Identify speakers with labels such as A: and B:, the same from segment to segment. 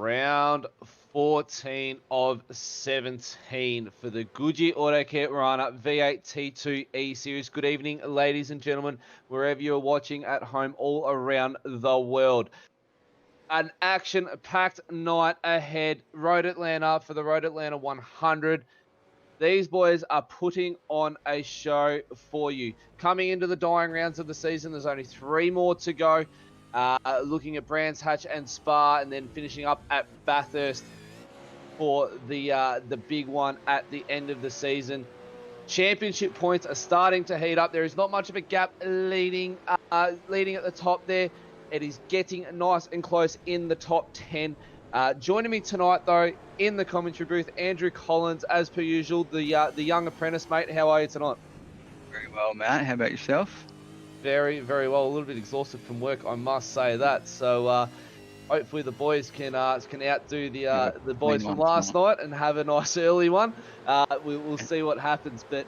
A: Round 14 of 17 for the Goodyear Autocare Warana V8T2 E-Series. Good evening, ladies and gentlemen, wherever you're watching at home all around the world. An action-packed night ahead. Road Atlanta for the Road Atlanta 100. These boys are putting on a show for you. Coming into the dying rounds of the season, there's only 3 more to go. Looking at Brands Hatch and Spa, and then finishing up at Bathurst for the big one at the end of the season. Championship points are starting to heat up. There is not much of a gap leading at the top there. It is getting nice and close in the top 10. Joining me tonight, though, in the commentary booth, Andrew Collins, as per usual, the young apprentice, mate. How are you tonight?
B: Very well, Matt. How about yourself?
A: Very, very well. A little bit exhausted from work, I must say that. So hopefully the boys can outdo the boys from last night and have a nice early one. We'll see what happens. But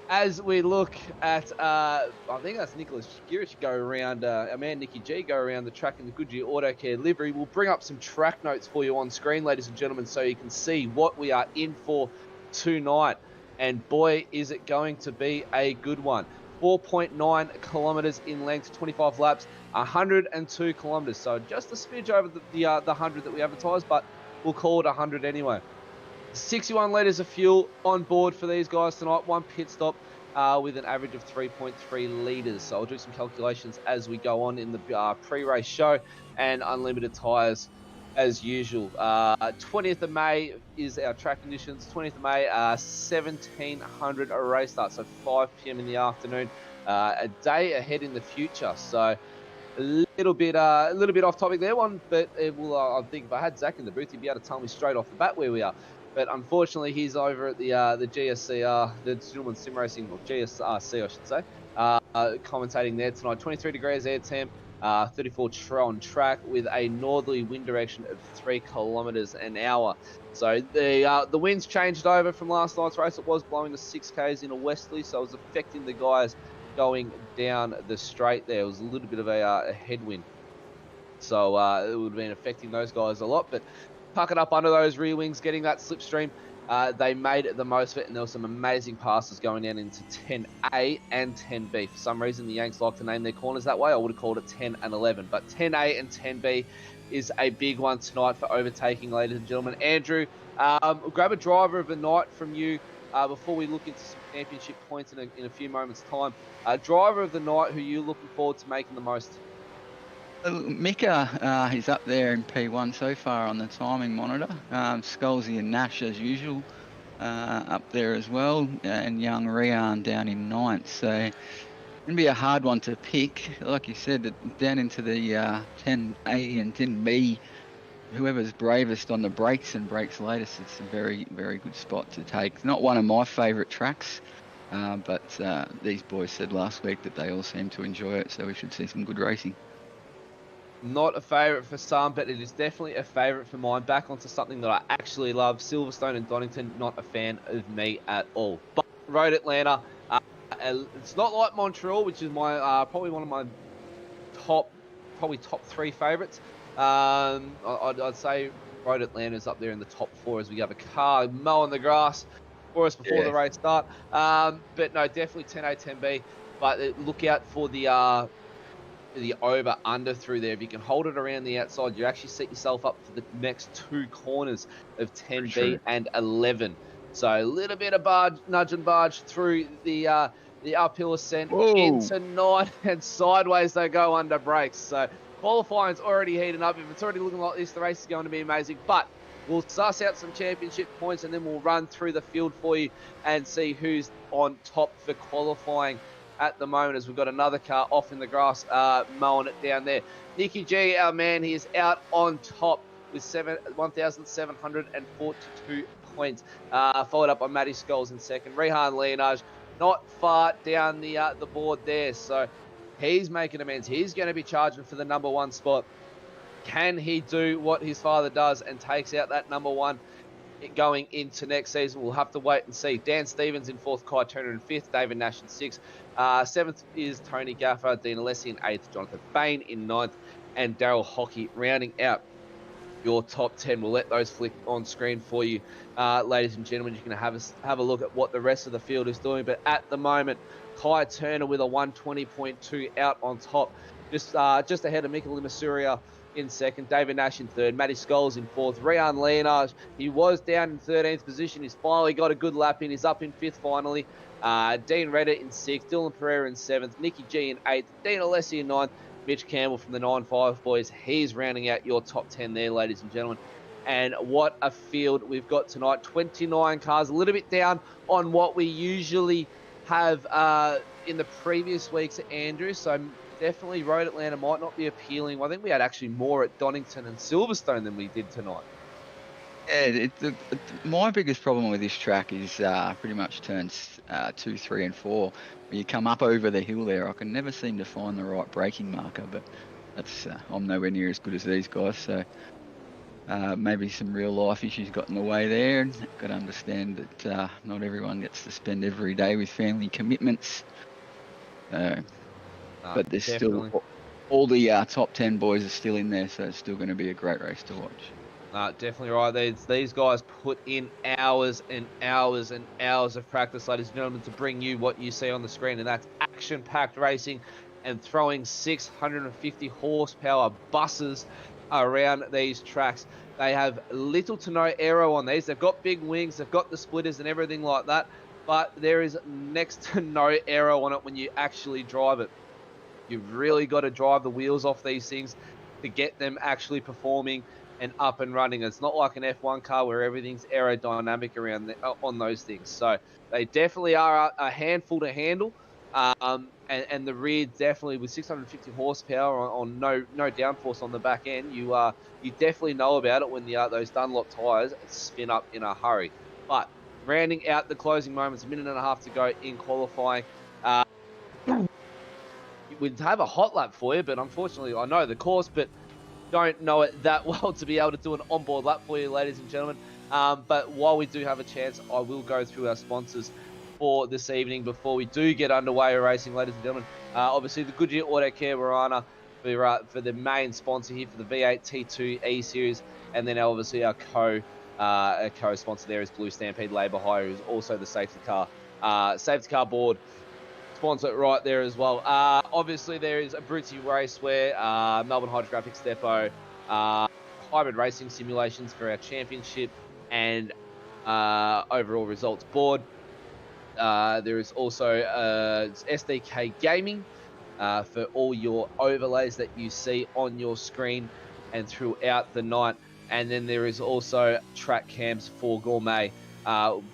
A: as we look at, I think that's Nicholas Girish go around, our man Nicky G go around the track in the Goodyear Autocare livery. We'll bring up some track notes for you on screen, ladies and gentlemen, so you can see what we are in for tonight. And boy, is it going to be a good one. 4.9 kilometers in length, 25 laps, 102 kilometers. So just a smidge over the 100 that we advertised, but we'll call it 100 anyway. 61 litres of fuel on board for these guys tonight. 1 pit stop with an average of 3.3 litres. So I'll do some calculations as we go on in the pre-race show, and unlimited tyres as usual. 20th of May is our track conditions. 20th of May, 1700 a race start, so 5 p.m. in the afternoon. A day ahead in the future. So a little bit off topic there, but it will. I think if I had Zach in the booth, he'd be able to tell me straight off the bat where we are. But unfortunately, he's over at the GSCR, the Gentleman's Sim Racing, or GSRC, I should say, commentating there tonight. 23 degrees air temp, 34 on track with a northerly wind direction of 3 kilometers an hour. So the wind's changed over from last night's race. It was blowing to 6 k's in a westerly, so it was affecting the guys going down the straight there. It was a little bit of a headwind, so it would have been affecting those guys a lot. But pucking up under those rear wings, getting that slipstream, they made the most of it, and there were some amazing passes going down into 10A and 10B. For some reason, the Yanks like to name their corners that way. I would have called it 10 and 11, but 10A and 10B is a big one tonight for overtaking, ladies and gentlemen. Andrew, grab a driver of the night from you before we look into some championship points in a few moments' time. Driver of the night who you're looking forward to making the most?
B: Mika, he's up there in P1 so far on the timing monitor. Scalzi and Nash, as usual, up there as well. And young Rian down in 9th. So it's going to be a hard one to pick. Like you said, down into the 10A and 10B, whoever's bravest on the brakes and brakes latest, it's a very, very good spot to take. It's not one of my favourite tracks, but these boys said last week that they all seem to enjoy it, so we should see some good racing.
A: Not a favourite for some, but it is definitely a favourite for mine. Back onto something that I actually love. Silverstone and Donington, not a fan of me at all. But Road Atlanta, it's not like Montreal, which is my probably one of my top 3 favourites. I'd say Road Atlanta is up there in the top 4 as we have a car mowing the grass for us before the race start. But no, definitely 10A, 10B. But look out for the over under through there. If you can hold it around the outside, you actually set yourself up for the next 2 corners of 10B and 11. So a little bit of nudge and barge through the uphill ascent into 9, and sideways they go under brakes. So qualifying's already heating up. If it's already looking like this, the race is going to be amazing. But we'll suss out some championship points, and then we'll run through the field for you and see who's on top for qualifying at the moment, as we've got another car off in the grass mowing it down there. Nicky G, our man, he is out on top with 1,742 points, followed up by Matty Scholes in second. Rehan Leonage not far down the board there, so he's making amends. He's going to be charging for the number 1 spot. Can he do what his father does and takes out that number 1 going into next season? We'll have to wait and see. Dan Stevens in 4th, Kai Turner in 5th, David Nash in 6th. 7th is Tony Gaffer, Dean Alessi in 8th, Jonathan Bain in 9th, and Daryl Hockey rounding out your top 10. We'll let those flick on screen for you, ladies and gentlemen. You can have a look at what the rest of the field is doing. But at the moment, Kai Turner with a 120.2 out on top, just ahead of Mikel Masuria in second, David Nash in third, Matty Scholes in fourth, Rian Leonard, he was down in 13th position. He's finally got a good lap in. He's up in fifth finally. Dean Redder in sixth, Dylan Pereira in seventh, Nicky G in eighth, Dean Alessi in ninth, Mitch Campbell from the 9-5 boys. He's rounding out your top 10 there, ladies and gentlemen. And what a field we've got tonight. 29 cars, a little bit down on what we usually have in the previous weeks at Andrew. So definitely Road Atlanta might not be appealing. I think we had actually more at Donington and Silverstone than we did tonight.
B: Yeah, my biggest problem with this track is pretty much turns 2, 3, and 4. When you come up over the hill there, I can never seem to find the right braking marker, but that's I'm nowhere near as good as these guys, so maybe some real life issues got in the way there. And got to understand that not everyone gets to spend every day with family commitments. But there's definitely still all the top 10 boys are still in there, so it's still going to be a great race to watch.
A: Definitely right. These guys put in hours and hours and hours of practice, ladies and gentlemen, to bring you what you see on the screen, and that's action-packed racing and throwing 650 horsepower buses around these tracks. They have little to no aero on these. They've got big wings, they've got the splitters and everything like that, but there is next to no aero on it when you actually drive it. You've really got to drive the wheels off these things to get them actually performing and up and running. It's not like an F1 car where everything's aerodynamic around on those things. So they definitely are a handful to handle. And the rear definitely with 650 horsepower on no downforce on the back end, you definitely know about it when those Dunlop tires spin up in a hurry. But rounding out the closing moments, a minute and a half to go in qualifying. We'd have a hot lap for you, but unfortunately I know the course, but don't know it that well to be able to do an onboard lap for you, ladies and gentlemen. But while we do have a chance, I will go through our sponsors for this evening before we do get underway racing, ladies and gentlemen. Obviously, the Goodyear Autocare Warana for the main sponsor here for the V8T2 E-Series, and then obviously our co-sponsor there is Blue Stampede Labour Hire, who's also the safety car board sponsor right there as well. Obviously, there is a Brutzy Raceware, Melbourne Hydrographics Depot, hybrid racing simulations for our championship, and overall results board. There is also SDK Gaming for all your overlays that you see on your screen and throughout the night. And then there is also track cams for Gourmet,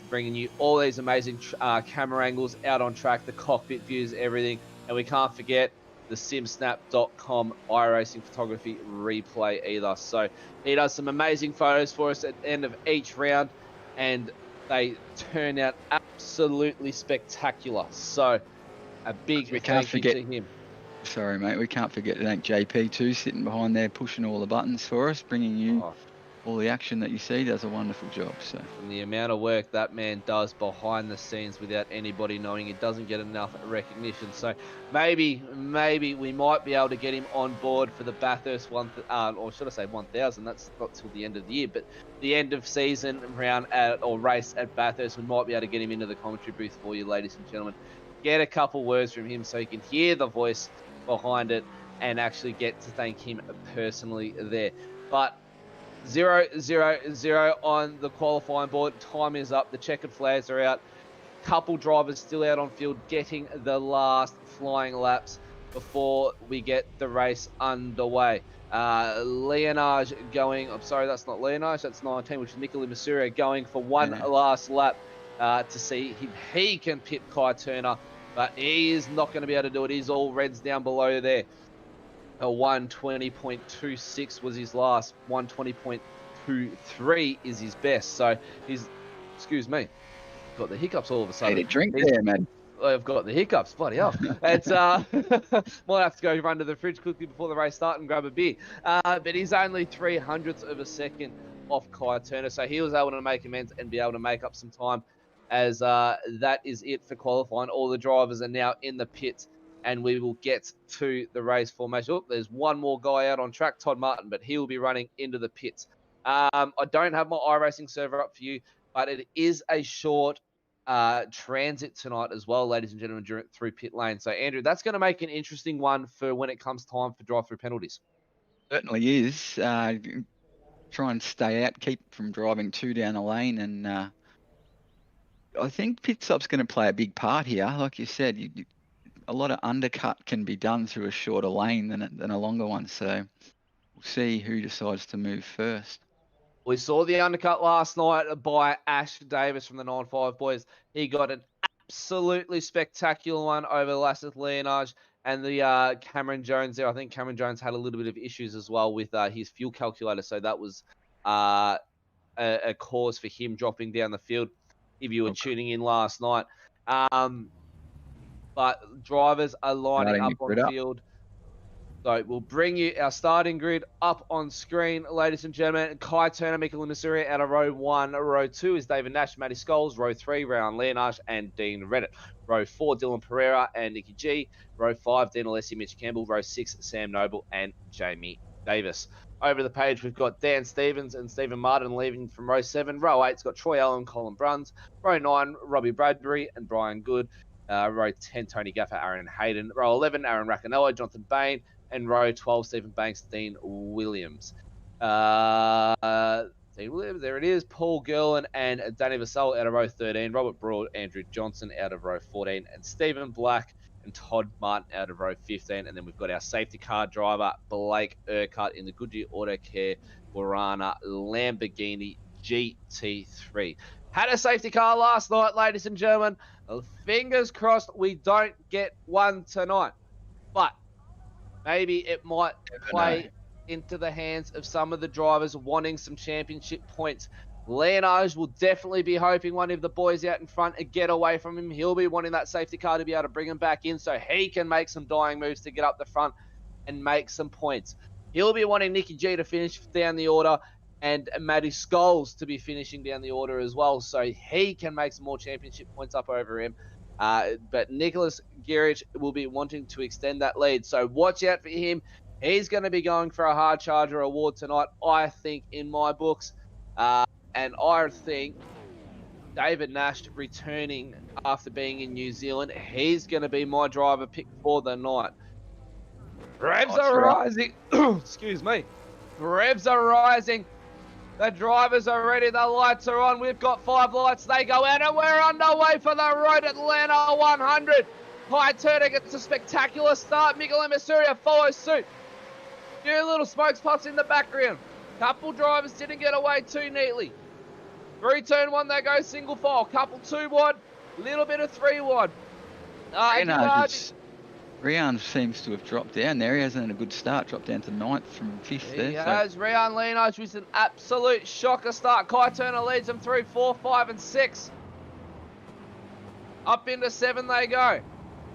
A: bringing you all these amazing camera angles out on track, the cockpit views, everything. And we can't forget the simsnap.com iRacing photography replay either. So he does some amazing photos for us at the end of each round, and they turn out absolutely spectacular. So a big thank you to him.
B: Sorry, mate, we can't forget to thank JP too, sitting behind there, pushing all the buttons for us, bringing you all the action that you see. Does a wonderful job. So,
A: and the amount of work that man does behind the scenes without anybody knowing, it doesn't get enough recognition. So maybe we might be able to get him on board for the Bathurst or should I say 1000? That's not till the end of the year, but the end of season round or race at Bathurst, we might be able to get him into the commentary booth for you, ladies and gentlemen. Get a couple words from him so you can hear the voice behind it and actually get to thank him personally there. But 0-0-0 on the qualifying board. Time is up. The checkered flags are out. Couple drivers still out on field getting the last flying laps before we get the race underway. Leonage going, I'm sorry, that's not Leonage, that's 19, which is Nicola Masuria going for one last lap to see if he can pit Kai Turner, but he is not going to be able to do it. He's all reds down below there. A 120.26 was his last. 120.23 is his best. So he's, excuse me, got the hiccups all of a sudden.
B: Hey, drink there, man.
A: I've got the hiccups, bloody hell. It's might have to go run to the fridge quickly before the race starts and grab a beer. But he's only 0.03 of a second off Kai Turner, so he was able to make amends and be able to make up some time. As that is it for qualifying. All the drivers are now in the pits and we will get to the race formation. Oh, there's one more guy out on track, Todd Martin, but he will be running into the pits. I don't have my iRacing server up for you, but it is a short transit tonight as well, ladies and gentlemen, through pit lane. So, Andrew, that's going to make an interesting one for when it comes time for drive-through penalties.
B: Certainly is. Try and stay out, keep from driving too down the lane, and I think pit stop's going to play a big part here. Like you said, a lot of undercut can be done through a shorter lane than a longer one. So we'll see who decides to move first.
A: We saw the undercut last night by Ash Davis from the 9-5 boys. He got an absolutely spectacular one over Lassith Leonage and the Cameron Jones there. I think Cameron Jones had a little bit of issues as well with his fuel calculator, so that was a cause for him dropping down the field if you were tuning in last night. But drivers are lining up on the field. So we'll bring you our starting grid up on screen, ladies and gentlemen. Kai Turner, Michael Missouri out of row 1. Row 2 is David Nash, Matty Scholes. Row 3, Rayan Leonage and Dean Reddit. Row 4, Dylan Pereira and Nikki G. Row 5, Dean Alessi, Mitch Campbell. Row 6, Sam Noble and Jamie Davis. Over the page, we've got Dan Stevens and Stephen Martin leaving from row 7. Row 8's got Troy Allen, Colin Bruns. Row 9, Robbie Bradbury and Brian Good. Row 10, Tony Gaffer, Aaron Hayden. Row 11, Aaron Racanello, Jonathan Bain. And row 12, Stephen Banks, Dean Williams. Dean Williams, there it is. Paul Gerlin and Danny Vassell out of row 13. Robert Broad, Andrew Johnson out of row 14. And Stephen Black and Todd Martin out of row 15. And then we've got our safety car driver, Blake Urquhart, in the Goodyear Autocare Warana Lamborghini GT3. Had a safety car last night, ladies and gentlemen. Fingers crossed we don't get one tonight. But maybe it might play into the hands of some of the drivers wanting some championship points. Leonage will definitely be hoping one of the boys out in front and get away from him. He'll be wanting that safety car to be able to bring him back in so he can make some dying moves to get up the front and make some points. He'll be wanting Nicky G to finish down the order and Matty Scholes to be finishing down the order as well so he can make some more championship points up over him. But Nicholas Gierich will be wanting to extend that lead. So watch out for him. He's going to be going for a hard charger award tonight, I think, in my books. And I think David Nash returning after being in New Zealand, he's going to be my driver pick for the night. Revs are rising. Excuse me. Revs are rising. The drivers are ready. The lights are on. We've got 5 lights. They go out, and we're underway for the Road Atlanta 100. Kai Turner gets a spectacular start. Miguel Emissaria follows suit. Few little smokes puffs in the background. Couple drivers didn't get away too neatly. 3 turn 1, they go single file. Couple 2 wide. Little bit of 3 wide.
B: Rian seems to have dropped down there. He hasn't had a good start. Dropped down to 9th from 5th there.
A: He has. Rian Leonage with an absolute shocker start. Kai Turner leads them through 4, 5 and 6. Up into 7 they go.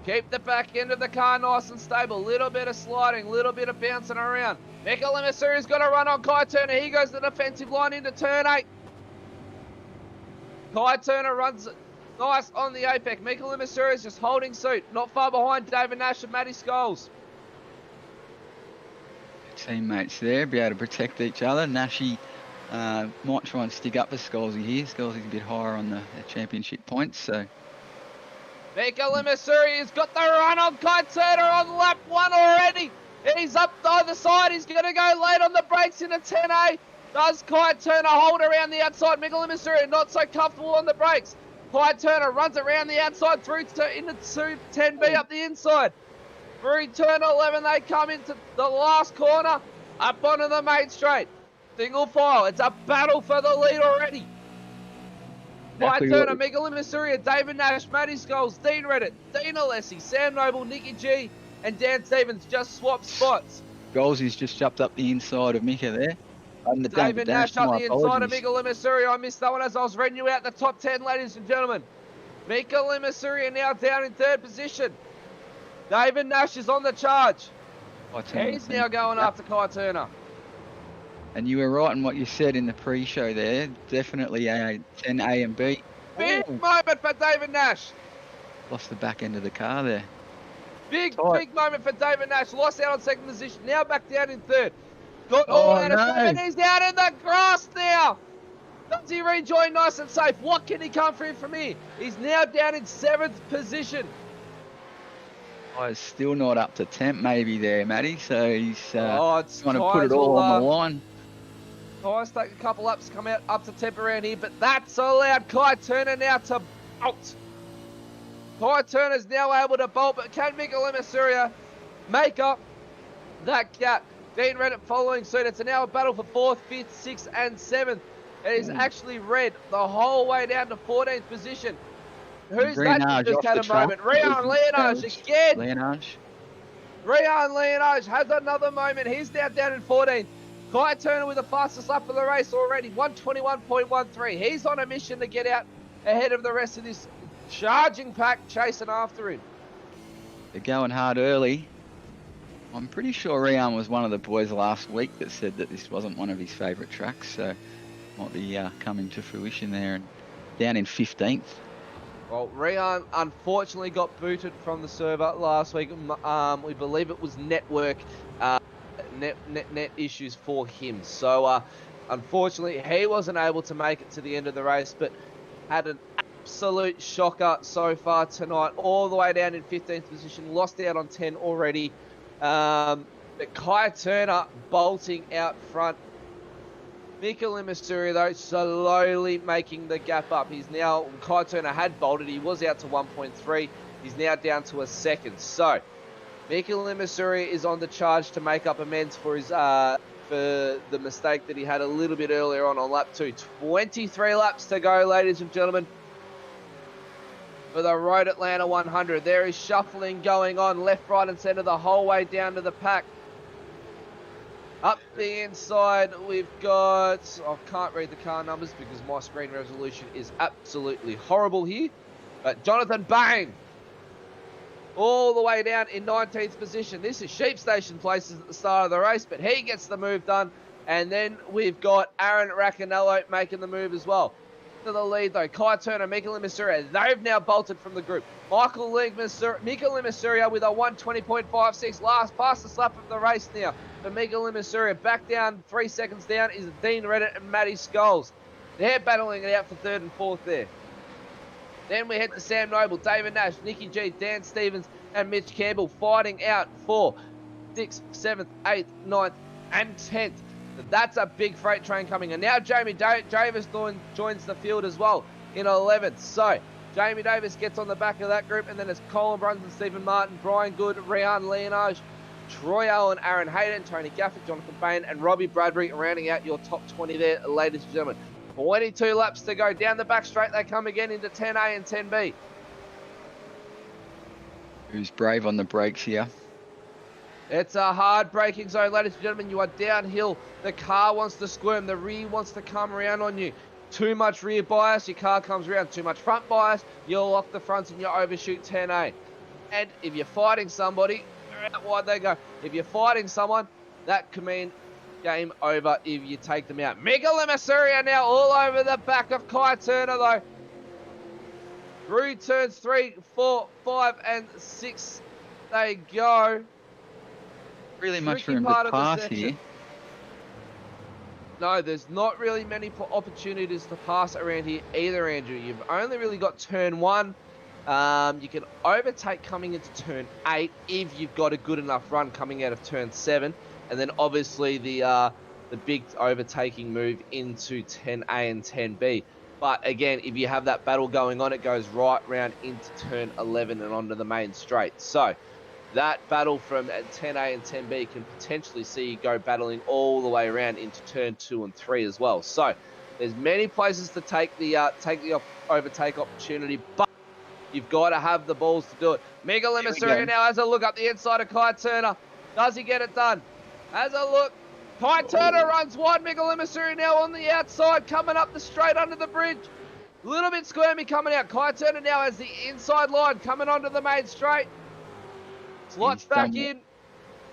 A: Keep the back end of the car nice and stable. Little bit of sliding, little bit of bouncing around. Michael Emissary's got to run on Kai Turner. He goes to the defensive line into turn 8. Kai Turner runs nice on the apex. Michael Emissary is just holding suit. Not far behind David Nash and Matty Scholes.
B: Teammates there, be able to protect each other. Nashy might try and stick up for Scholesy here. Scholesy a bit higher on the championship points, so.
A: Michael Emissary has got the run on Kai Turner on lap 1 already. He's up the other side. He's going to go late on the brakes into 10A. Does Kai Turner hold around the outside? Michael Emissary not so comfortable on the brakes. Kai Turner runs around the outside through to into 10B up the inside. Through turn 11, they come into the last corner, up onto the main straight. Single file. It's a battle for the lead already. Kai Turner, Miguel Emissary, David Nash, Matty Scholes, Dean Reddit, Dean Alessi, Sam Noble, Nicky G, and Dan Stevens just swapped spots.
B: Golsey's just jumped up the inside of Mika there.
A: David Nash up the inside of Miguel Emissary. I missed that one as I was reading you out the top 10, ladies and gentlemen. Miguel Emissary are now down in 3rd position. David Nash is on the charge. He's now going after Kai Turner.
B: And you were right in what you said in the pre-show there. Definitely a 10 A and B.
A: Big moment for David Nash.
B: Lost the back end of the car there.
A: Big moment for David Nash. Lost out on second position. Now back down in third. Got
B: Oh,
A: all out of
B: no.
A: and he's down in the grass now. Does he rejoin nice and safe? What can he come for him from here? He's now down in 7th position.
B: Oh, it's still not up to temp maybe there, Matty. So he's trying to put it all on the line.
A: Tyres take a couple ups, come out up to temp around here, but that's allowed Kai Turner now to bolt. Kai Turner's now able to bolt, but can Miguel Emissaria make up that gap? Dean Reddit following suit. It's now a battle for 4th, 5th, 6th, and 7th. It is actually red the whole way down to 14th position. Who's that just had a moment? Rian Leonage again. Rian Leonage has another moment. He's now down in 14th. Kai Turner with the fastest lap of the race already, 121.13. He's on a mission to get out ahead of the rest of this charging pack chasing after him.
B: They're going hard early. I'm pretty sure Rian was one of the boys last week that said that this wasn't one of his favourite tracks, so might be coming to fruition there and down in 15th.
A: Well, Rian unfortunately got booted from the server last week. We believe it was network net issues for him. So unfortunately, he wasn't able to make it to the end of the race, but had an absolute shocker so far tonight, all the way down in 15th position, lost out on 10 already. But Kai Turner bolting out front. Miguel Emissaria, though, slowly making the gap up. He's now, Kai Turner had bolted, he was out to 1.3. He's now down to a second. So, Miguel Emissaria is on the charge to make up amends for his for the mistake that he had a little bit earlier on lap 2. 23 laps to go, ladies and gentlemen, for the Road Atlanta 100. There is shuffling going on left, right, and centre the whole way down to the pack. Up the inside, we've got, I can't read the car numbers because my screen resolution is absolutely horrible here. But Jonathan Bain, all the way down in 19th position. This is Sheep Station places at the start of the race, but he gets the move done. And then we've got Aaron Raccanello making the move as well. To the lead though, Kai Turner, Miguel Emissaria, they've now bolted from the group. Miguel Emissaria with a 120.56, last fastest lap of the race now. For Miguel Emissaria, back down 3 seconds down is Dean Reddit and Matty Scholes. They're battling it out for 3rd and 4th there. Then we head to Sam Noble, David Nash, Nicky G, Dan Stevens, and Mitch Campbell fighting out for 6th, 7th, 8th, 9th, and 10th. That's a big freight train coming. And now Jamie Davis joins the field as well in 11th. So Jamie Davis gets on the back of that group, and then it's Colin Brunson, Stephen Martin, Brian Good, Rian Leonage, Troy Allen, Aaron Hayden, Tony Gafford, Jonathan Bain, and Robbie Bradbury rounding out your top 20 there, ladies and gentlemen. 22 laps to go. Down the back straight they come again into 10A and 10B.
B: Who's brave on the brakes here?
A: It's a hard braking zone, ladies and gentlemen. You are downhill. The car wants to squirm. The rear wants to come around on you. Too much rear bias, your car comes around. Too much front bias, you'll lock the fronts and you overshoot 10A. And if you're fighting somebody, out wide they go. If you're fighting someone, that could mean game over if you take them out. Miguel Emissaria now all over the back of Kai Turner though. Through turns 3, 4, 5, and 6 they go.
B: Really much room to pass here.
A: No, there's not really many opportunities to pass around here either, Andrew. You've only really got turn 1. You can overtake coming into turn 8 if you've got a good enough run coming out of turn 7. And then obviously the big overtaking move into 10A and 10B. But again, if you have that battle going on, it goes right round into turn 11 and onto the main straight. So that battle from 10A and 10B can potentially see you go battling all the way around into turn 2 and 3 as well. So there's many places to take the overtake opportunity, but you've got to have the balls to do it. Miguel Emissaria now has a look up the inside of Kai Turner. Does he get it done? Has a look. Kai Turner runs wide. Miguel Emissaria now on the outside, coming up the straight under the bridge. A little bit squirmy coming out. Kai Turner now has the inside line coming onto the main straight. Slots back in.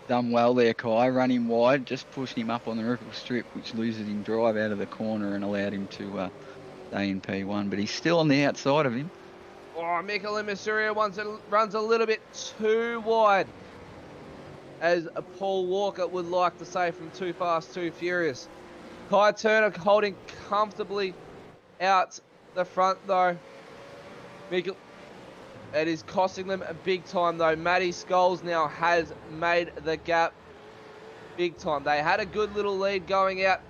B: Done well there, Kai. Running wide, just pushed him up on the ripple strip, which loses him drive out of the corner and allowed him to stay in P1. But he's still on the outside of him.
A: Oh, Mikel Masuria runs a little bit too wide, as Paul Walker would like to say from Too Fast, Too Furious. Kai Turner holding comfortably out the front though. Mikel, it is costing them a big time though. Matty Scholes now has made the gap big time. They had a good little lead going out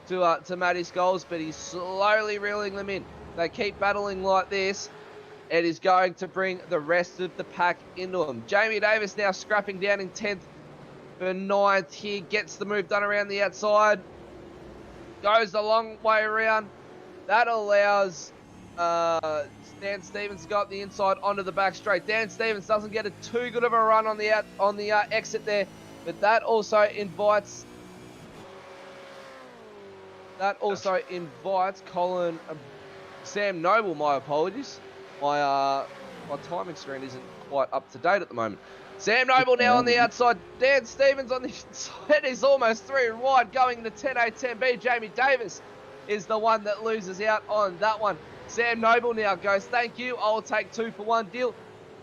A: to Matty Scholes, but he's slowly reeling them in. They keep battling like this. It is going to bring the rest of the pack into them. Jamie Davis now scrapping down in 10th for 9th here. Gets the move done around the outside. Goes the long way around. That allows Dan Stevens to go up the inside onto the back straight. Dan Stevens doesn't get too good of a run on the exit there, but that also invites Colin Sam Noble. My apologies. My timing screen isn't quite up to date at the moment. Sam Noble now on the outside. Dan Stevens on the inside. He's almost 3 wide going into 10A, 10B. Jamie Davis is the one that loses out on that one. Sam Noble now goes, thank you, I'll take 2 for 1 deal.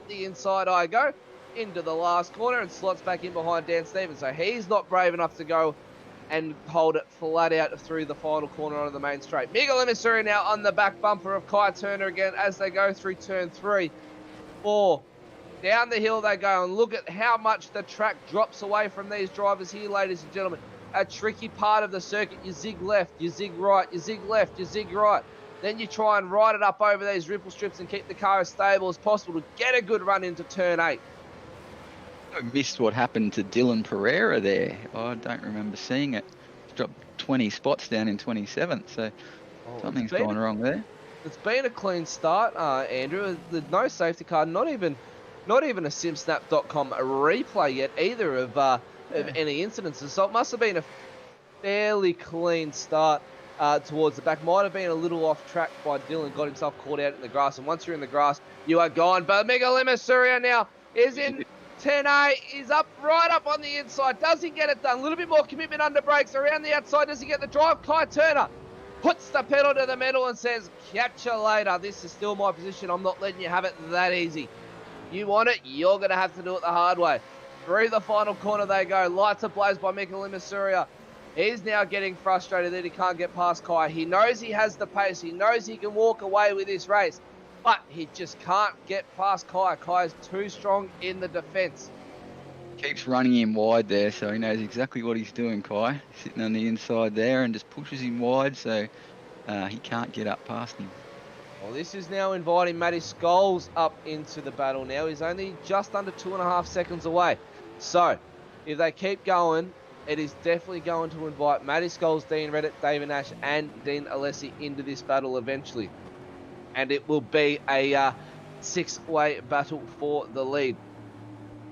A: The inside I go into the last corner and slots back in behind Dan Stevens. So he's not brave enough to go and hold it flat out through the final corner onto the main straight. Miguel Emisuri now on the back bumper of Kai Turner again as they go through turn 3, 4. Down the hill they go, and look at how much the track drops away from these drivers here, ladies and gentlemen. A tricky part of the circuit. You zig left, you zig right, you zig left, you zig right. Then you try and ride it up over these ripple strips and keep the car as stable as possible to get a good run into turn 8.
B: I missed what happened to Dylan Pereira there. I don't remember seeing it. Dropped 20 spots down in 27th, so something's gone wrong there.
A: It's been a clean start, Andrew. There's no safety car, not even a simsnap.com replay yet either of any incidences. So it must have been a fairly clean start towards the back. Might have been a little off track by Dylan, got himself caught out in the grass, and once you're in the grass, you are gone. But Miguel Emisuri now is in 10A, is right up on the inside. Does he get it done? A little bit more commitment under brakes around the outside. Does he get the drive? Kai Turner puts the pedal to the metal and says, catch you later. This is still my position. I'm not letting you have it that easy. You want it, you're going to have to do it the hard way. Through the final corner they go. Lights ablaze by Miguel Emisuri. He's now getting frustrated that he can't get past Kai. He knows he has the pace. He knows he can walk away with this race. But he just can't get past Kai. Kai's too strong in the defence.
B: Keeps running him wide there, so he knows exactly what he's doing, Kai. Sitting on the inside there and just pushes him wide, so he can't get up past him.
A: Well, this is now inviting Matty Scholes up into the battle now. He's only just under 2.5 seconds away. So, if they keep going, it is definitely going to invite Matty Scholes, Dean Reddit, David Nash, and Dean Alessi into this battle eventually. And it will be a 6-way battle for the lead.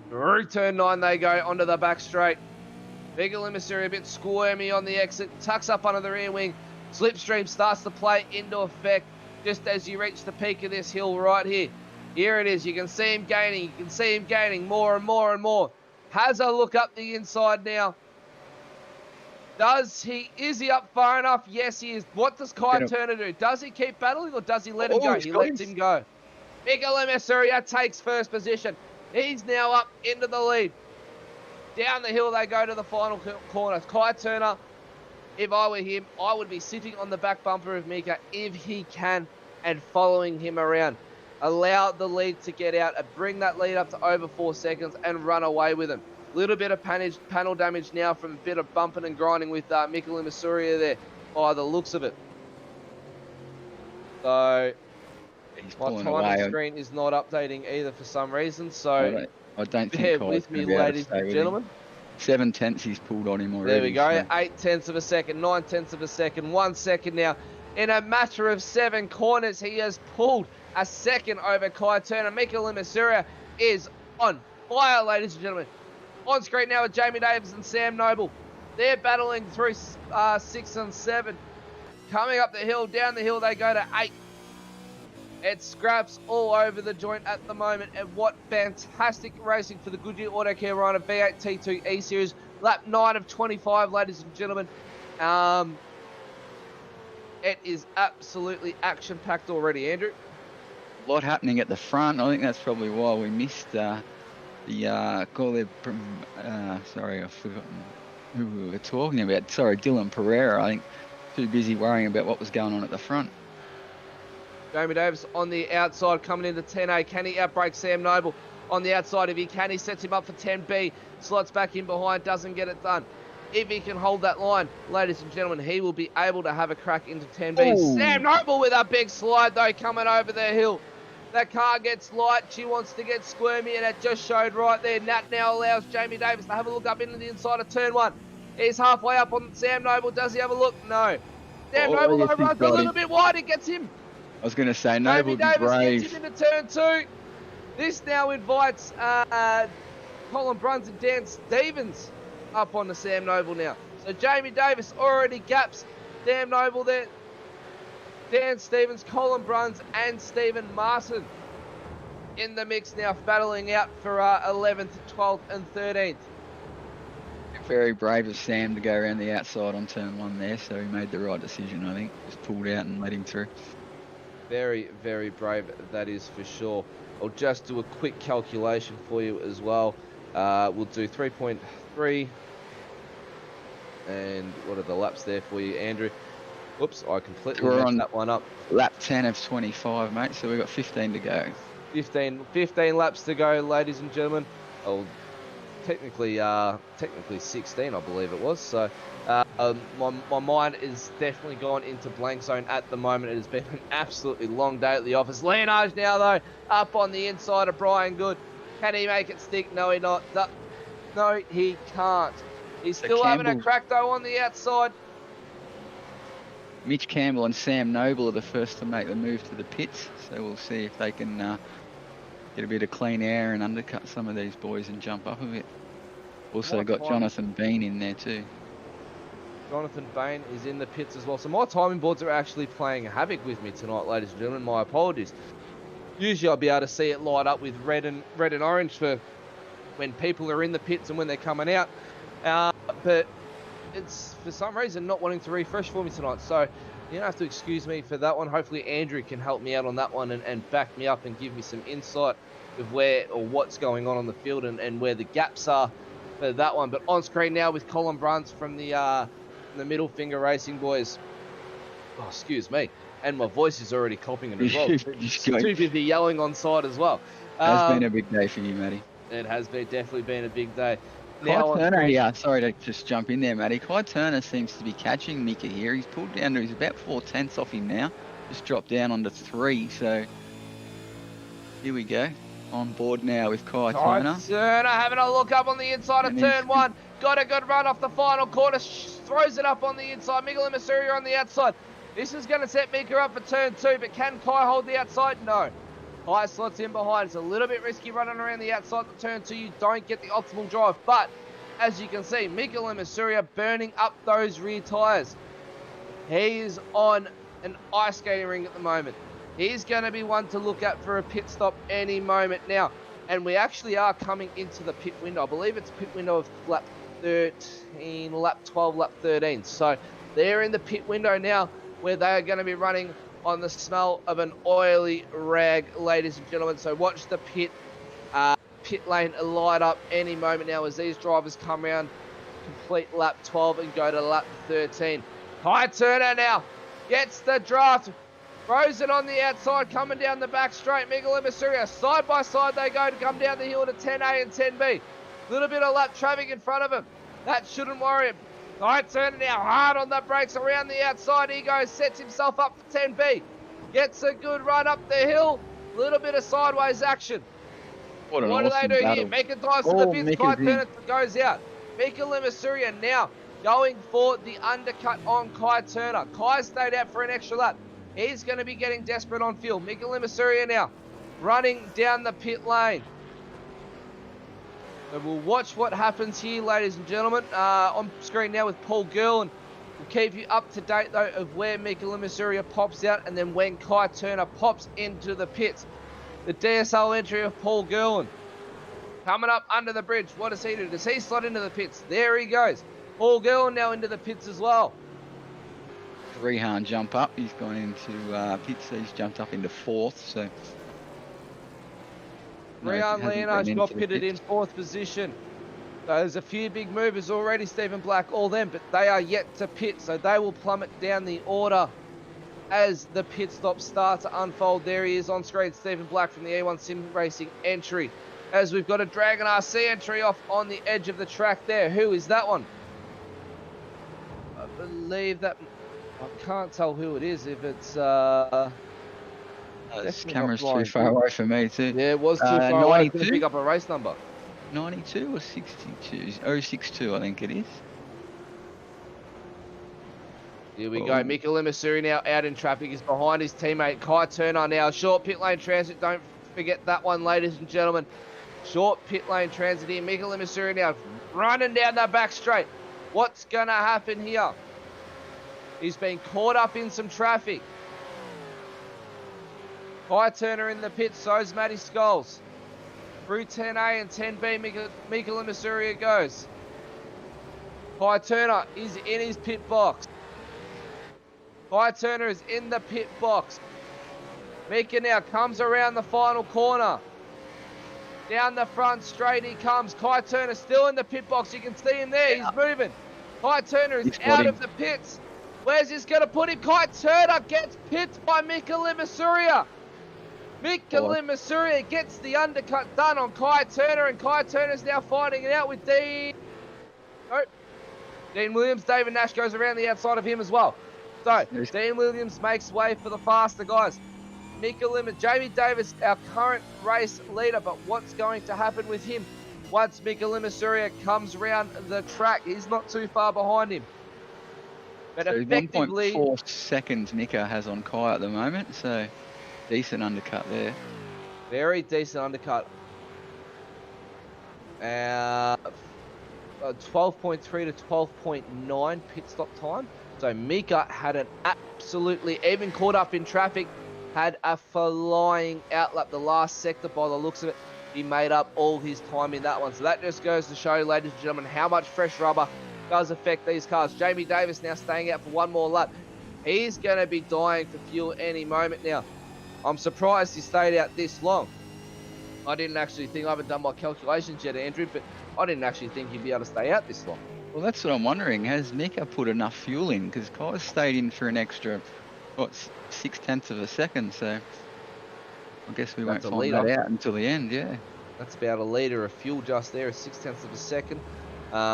A: Through turn 9 they go, onto the back straight. Miguel Emisuri a bit squirmy on the exit, tucks up under the rear wing. Slipstream starts to play into effect just as you reach the peak of this hill right here. Here it is. You can see him gaining. You can see him gaining more and more and more. Has a look up the inside now. Is he up far enough? Yes, he is. What does Kai Turner do? Does he keep battling or does he let him go? He lets him go. Miguel Emisuri takes first position. He's now up into the lead. Down the hill they go to the final corner. Kai Turner, if I were him, I would be sitting on the back bumper of Mika if he can and following him around. Allow the lead to get out and bring that lead up to over 4 seconds and run away with him. Little bit of panel damage now from a bit of bumping and grinding with Miguel Emisuri there by the looks of it. So my timing screen is not updating either for some reason. So
B: I don't think
A: bear with me, ladies and gentlemen.
B: 7 tenths he's pulled on him already.
A: There we go. So 8 tenths of a second, 9 tenths of a second, 1 second now. In a matter of 7 corners, he has pulled a second over Kai Turner. Miguel Emisuri is on fire, ladies and gentlemen. On screen now with Jamie Davis and Sam Noble. They're battling through 6 and 7. Coming up the hill, down the hill they go to 8. It scraps all over the joint at the moment. And what fantastic racing for the Goodyear Autocare Warana V8T2 E-Series. Lap 9 of 25, ladies and gentlemen. It is absolutely action-packed already, Andrew.
B: A lot happening at the front. I think that's probably why we missed the Goodyear. Sorry, I've forgotten who we were talking about. Sorry, Dylan Pereira. I think too busy worrying about what was going on at the front.
A: Jamie Davis on the outside coming into 10A. Can he outbreak Sam Noble on the outside? If he can, he sets him up for 10B. Slots back in behind, doesn't get it done. If he can hold that line, ladies and gentlemen, he will be able to have a crack into 10B.
B: Ooh.
A: Sam Noble with a big slide, though, coming over the hill. That car gets light. She wants to get squirmy, and it just showed right there. Nat now allows Jamie Davis to have a look up into the inside of turn 1. He's halfway up on Sam Noble. Does he have a look? No. Sam Noble, though, runs a little bit wide. It gets him.
B: I was going to say, Noble would be brave.
A: Jamie Davis gets him into turn 2. This now invites Colin Bruns and Dan Stevens up on the Sam Noble now. So Jamie Davis already gaps Sam Noble there. Dan Stevens, Colin Bruns and Stephen Martin in the mix now, battling out for 11th, 12th and 13th.
B: Very brave of Sam to go around the outside on turn 1 there, so he made the right decision, I think. Just pulled out and let him through.
A: Very, very brave, that is for sure. I'll just do a quick calculation for you as well. We'll do 3.3. And what are the laps there for you, Andrew? Whoops, I completely messed that one up.
B: Lap 10 of 25, mate, so we've got 15 to go.
A: 15 laps to go, ladies and gentlemen. Oh, technically 16, I believe it was. So my mind is definitely gone into blank zone at the moment. It has been an absolutely long day at the office. Leonage now, though, up on the inside of Brian Good. Can he make it stick? No, he not. No, he can't. He's still having a crack, though, on the outside.
B: Mitch Campbell and Sam Noble are the first to make the move to the pits, so we'll see if they can get a bit of clean air and undercut some of these boys and jump up a bit. Also got Jonathan Bean in there too.
A: Jonathan Bain is in the pits as well. So my timing boards are actually playing havoc with me tonight, ladies and gentlemen. My apologies. Usually I'll be able to see it light up with red and orange for when people are in the pits and when they're coming out. But it's for some reason not wanting to refresh for me tonight. So you don't have to excuse me for that one. Hopefully Andrew can help me out on that one and back me up and give me some insight of where or what's going on the field and where the gaps are for that one. But on screen now with Colin Bruns from the Middle Finger Racing boys. Oh, excuse me. And my voice is already copying it as well. It's too busy yelling on side as well.
B: It's been a big day for you, Matty.
A: It has definitely been a big day.
B: Kai Turner, sorry to just jump in there, Matty. Kai Turner seems to be catching Mika here. He's pulled down to, he's about 4/10 off him now. Just dropped down onto 3, so here we go. On board now with Kai Turner.
A: Turner having a look up on the inside of turn 1. Got a good run off the final corner. Throws it up on the inside. Miguel Masuria on the outside. This is going to set Mika up for turn 2, but can Kai hold the outside? No. Kai slots in behind. It's a little bit risky running around the outside of turn 2. You don't get the optimal drive, but as you can see, Miguel Masuria burning up those rear tyres. He is on an ice skating ring at the moment. He's going to be one to look at for a pit stop any moment now. And we actually are coming into the pit window. I believe it's pit window of lap 13, lap 12, lap 13. So they're in the pit window now where they are going to be running on the smell of an oily rag, ladies and gentlemen. So watch the pit lane light up any moment now as these drivers come around, complete lap 12 and go to lap 13. Kai Turner now gets the draft. Throws it on the outside, coming down the back straight. Miguel Masuria, side by side they go to come down the hill to 10A and 10B. Little bit of lap traffic in front of him. That shouldn't worry him. Kai Turner now hard on the brakes around the outside. He goes, sets himself up for 10B. Gets a good run up the hill. Little bit of sideways action. What do they do here? Mika dives to the pits. Kai Turner goes out. Miguel Masuria now going for the undercut on Kai Turner. Kai stayed out for an extra lap. He's going to be getting desperate on fuel. Miguel Masuria now running down the pit lane. And we'll watch what happens here, ladies and gentlemen. On screen now with Paul Gerland. We'll keep you up to date, though, of where Miguel Masuria pops out and then when Kai Turner pops into the pits. The DSL entry of Paul Gerland. Coming up under the bridge. What does he do? Does he slot into the pits? There he goes. Paul Gerland now into the pits as well.
B: Rehan jump up. He's gone into pits, so he's jumped up into 4th. So
A: Rian Leonard's got pitted in 4th position. So there's a few big movers already, Stephen Black, all them, but they are yet to pit, so they will plummet down the order as the pit stops start to unfold. There he is on screen, Stephen Black from the A1 Sim Racing entry. As we've got a Dragon RC entry off on the edge of the track there. Who is that one? I believe that... I can't tell who it is if it's...
B: this camera's too far away for me too.
A: Yeah, it was too far away to pick up a race number.
B: 92 or 62? 062, I think it is.
A: Here we go. Mika Limasuri now out in traffic. Is behind his teammate Kai Turner now. Short pit lane transit. Don't forget that one, ladies and gentlemen. Short pit lane transit here. Mika Limasuri now running down the back straight. What's going to happen here? He's been caught up in some traffic. Kai Turner in the pit. So's Matty Scholes. Through 10A and 10B, Mika Limasuri goes. Kai Turner is in his pit box. Kai Turner is in the pit box. Mika now comes around the final corner. Down the front straight he comes. Kai Turner still in the pit box. You can see him there. He's moving. Kai Turner is out of the pits. Where's this going to put him? Kai Turner gets pipped by Mika Limasuri. Mika Limasuri gets the undercut done on Kai Turner, and Kai Turner's now fighting it out with Dean Williams. David Nash goes around the outside of him as well. So, Dean Williams makes way for the faster guys. Mika Limasuri, Jamie Davis, our current race leader, but what's going to happen with him once Mika Limasuri comes around the track? He's not too far behind him. But so effectively...
B: 1.4 seconds Mika has on Kai at the moment, so... Decent undercut there.
A: Very decent undercut. 12.3 to 12.9 pit stop time. So Mika had an absolutely, even caught up in traffic, had a flying outlap the last sector by the looks of it. He made up all his time in that one. So that just goes to show, ladies and gentlemen, how much fresh rubber does affect these cars. Jamie Davis now staying out for one more lap. He's going to be dying for fuel any moment now. I'm surprised he stayed out this long. I didn't actually think, I haven't done my calculations yet, Andrew, but I didn't actually think he'd be able to stay out this long.
B: Well, that's what I'm wondering. Has Mika put enough fuel in? Because Kai's stayed in for an extra, 0.6 of a second, so I guess we won't find that out until the end, yeah.
A: That's about a litre of fuel just there, 0.6 of a second.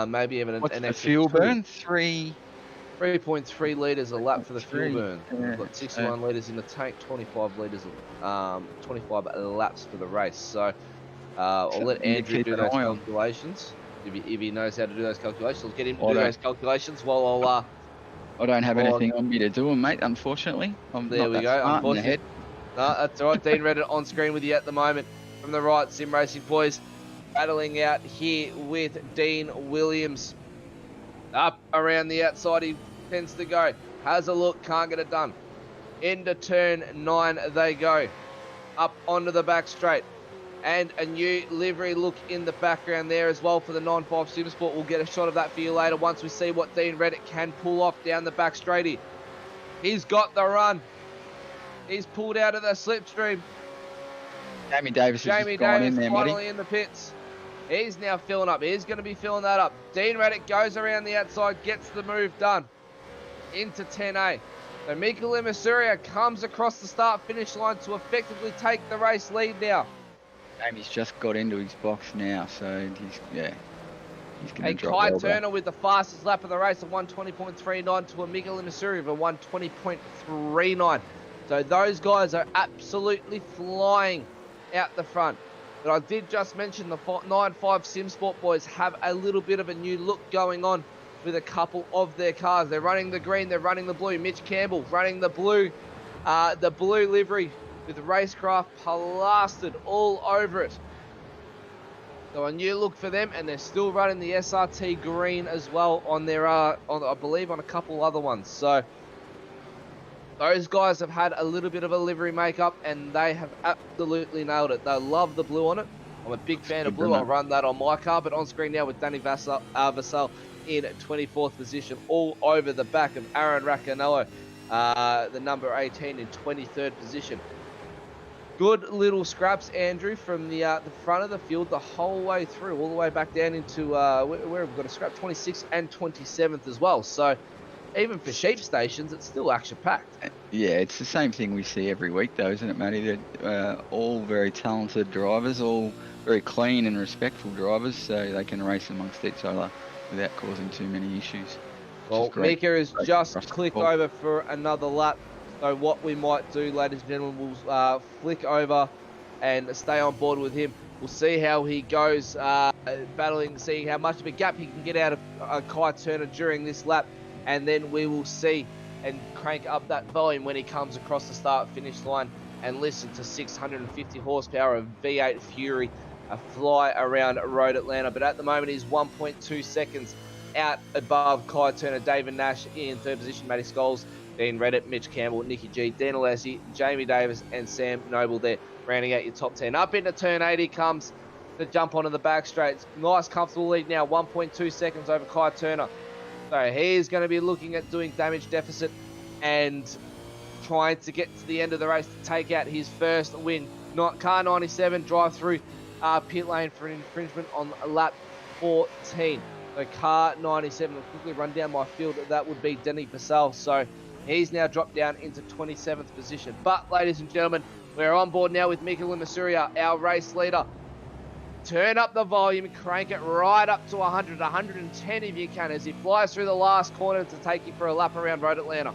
A: Maybe even an extra
B: fuel burn?
A: 3.3 litres a lap for the fuel burn. We've got 61 litres in the tank, 25 litres, 25 laps for the race. So I'll let Andrew do those calculations. If he knows how to do those calculations, I'll get him to do those calculations while I'll...
B: I don't have anything on me to do them, mate, unfortunately.
A: There we go, unfortunately. No, that's all right. Dean Reddit on screen with you at the moment. From the right, Sim Racing boys battling out here with Dean Williams. Up around the outside he tends to go. Has a look, can't get it done. Into turn 9 they go. Up onto the back straight. And a new livery look in the background there as well for the 9.5 Supersport. We'll get a shot of that for you later once we see what Dean Reddit can pull off down the back straight here. He's got the run. He's pulled out of the slipstream.
B: Jamie Davis
A: finally in the pits. He's now filling up. He's going to be filling that up. Dean Reddit goes around the outside, gets the move done into 10A. So Mika Limasuri comes across the start-finish line to effectively take the race lead now.
B: Jamie's just got into his box now, so he's going to drop
A: Kai Turner with the fastest lap of the race of 120.39 to a Mika Limasuri of a 120.39. So those guys are absolutely flying out the front. But I did just mention the 9.5 SimSport boys have a little bit of a new look going on with a couple of their cars. They're running the green, they're running the blue. Mitch Campbell running the blue livery with racecraft plastered all over it. So a new look for them, and they're still running the SRT green as well on their, I believe on a couple other ones. So those guys have had a little bit of a livery makeup, and they have absolutely nailed it. They love the blue on it. I'm a big fan of blue. I'll run that on my car, but on screen now with Danny Vassell in 24th position, all over the back of Aaron Raccanello, the number 18 in 23rd position. Good little scraps, Andrew, from the front of the field the whole way through, all the way back down into where we've got a scrap 26th and 27th as well. So even for sheep stations, it's still action-packed.
B: Yeah, it's the same thing we see every week, though, isn't it, Matty? They're all very talented drivers, all very clean and respectful drivers, so they can race amongst each other without causing too many issues.
A: Well, Mika has just clicked over for another lap. So what we might do, ladies and gentlemen, we'll flick over and stay on board with him. We'll see how he goes battling, seeing how much of a gap he can get out of Kai Turner during this lap. And then we will see and crank up that volume when he comes across the start-finish line and listen to 650 horsepower of V8 Fury fly around Road Atlanta. But at the moment, he's 1.2 seconds out above Kai Turner, David Nash in third position, Matty Scholes, Dean Reddit, Mitch Campbell, Nicky G, Dan Alessi, Jamie Davis, and Sam Noble there, rounding out your top 10. Up into turn 80 comes the jump onto the back straights. Nice, comfortable lead now, 1.2 seconds over Kai Turner. So he's going to be looking at doing damage deficit and trying to get to the end of the race to take out his first win. Car 97 drive through pit lane for an infringement on lap 14. So car 97 will quickly run down my field. That would be Denny Purcell. So he's now dropped down into 27th position. But ladies and gentlemen, we're on board now with Mika Limasuria, our race leader. Turn up the volume, crank it right up to 100, 110 if you can, as he flies through the last corner to take you for a lap around Road Atlanta.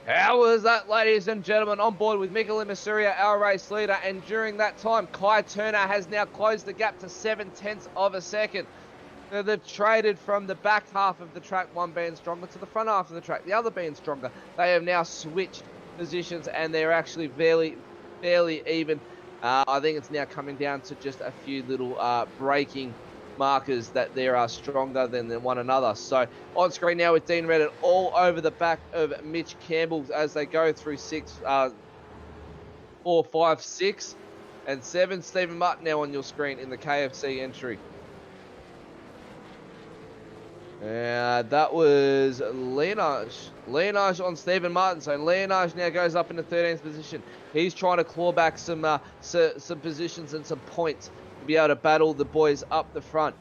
A: How was that, ladies and gentlemen? On board with Mika Limasuria, our race leader, and during that time, Kai Turner has now closed the gap to 0.7 of a second. Now, they've traded from the back half of the track, one being stronger, to the front half of the track, the other being stronger. They have now switched positions, and they're actually fairly even. I think it's now coming down to just a few little braking markers that they are stronger than one another. So on screen now with Dean Reddit all over the back of Mitch Campbell as they go through 4, 5, 6 and 7. Stephen Martin now on your screen in the KFC entry. That was Leonage on Stephen Martin. So Leonage now goes up into 13th position. He's trying to claw back some positions and some points to be able to battle the boys up the front.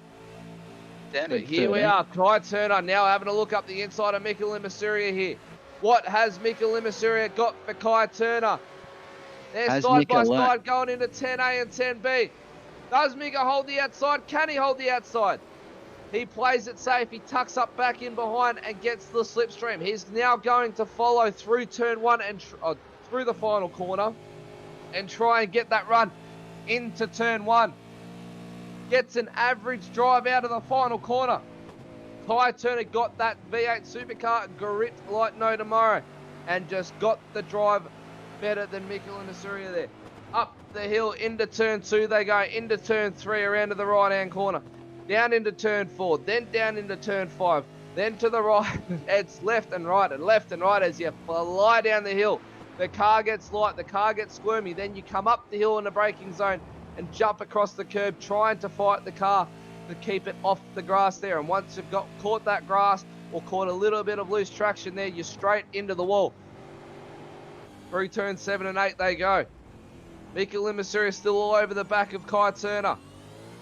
A: But here we are, Kai Turner now having a look up the inside of Mika Limasuria here. What has Mika Limasuria got for Kai Turner? They're side by side going into 10A and 10B. Does Mika hold the outside? Can he hold the outside? He plays it safe. He tucks up back in behind and gets the slipstream. He's now going to follow through turn 1 and through the final corner and try and get that run into turn 1. Gets an average drive out of the final corner. Kai Turner got that V8 supercar grit like no tomorrow and just got the drive better than Mika Limasuria there. Up the hill into turn 2 they go, into turn 3 around to the right hand corner. Down into turn 4, then down into turn 5, then to the right. It's left and right as you fly down the hill. The car gets light, the car gets squirmy, then you come up the hill in the braking zone and jump across the curb trying to fight the car to keep it off the grass there. And once you've caught that grass, or caught a little bit of loose traction there, you're straight into the wall. Through turn 7 and 8 they go. Mika Limassoria still all over the back of Kai Turner.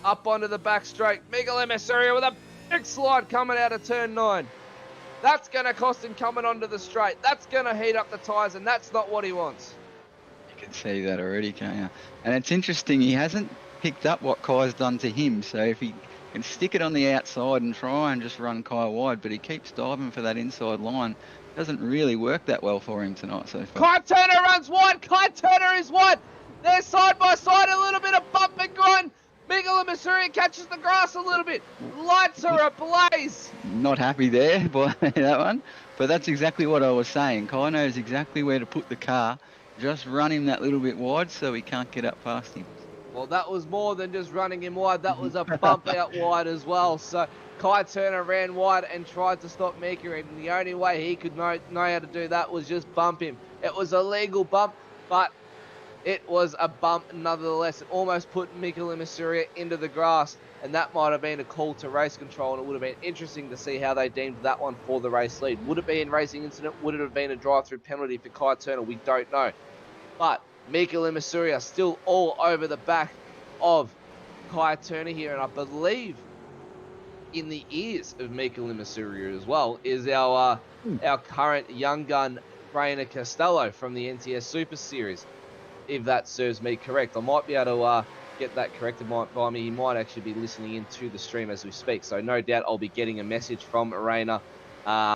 A: Up onto the back straight. Mika Limassoria with a big slide coming out of turn 9. That's going to cost him coming onto the straight. That's going to heat up the tyres, and that's not what he wants.
B: You can see that already, can't you? And it's interesting, he hasn't picked up what Kai's done to him, so if he can stick it on the outside and try and just run Kai wide, but he keeps diving for that inside line. Doesn't really work that well for him tonight so far.
A: Kai Turner runs wide. Kai Turner is wide. They're side by side, a little bit of bump and grind. Mika Limassoria catches the grass a little bit. Lights are ablaze.
B: Not happy there by that one, but that's exactly what I was saying. Kai knows exactly where to put the car. Just run him that little bit wide so he can't get up past him.
A: Well, that was more than just running him wide. That was a bump out wide as well. So Kai Turner ran wide and tried to stop Mika, and the only way he could know how to do that was just bump him. It was a legal bump, but it was a bump nonetheless. It almost put Mika Limassoria into the grass, and that might have been a call to race control, and it would have been interesting to see how they deemed that one for the race lead. Would it be in racing incident? Would it have been a drive-through penalty for Kai Turner? We don't know. But Mika Limassoria still all over the back of Kai Turner here, and I believe in the ears of Mika Limassoria as well is our current young gun Rainer Costello from the NTS Super Series, if that serves me correct. I might be able to get that corrected by me. He might actually be listening into the stream as we speak, so no doubt I'll be getting a message from Rainer to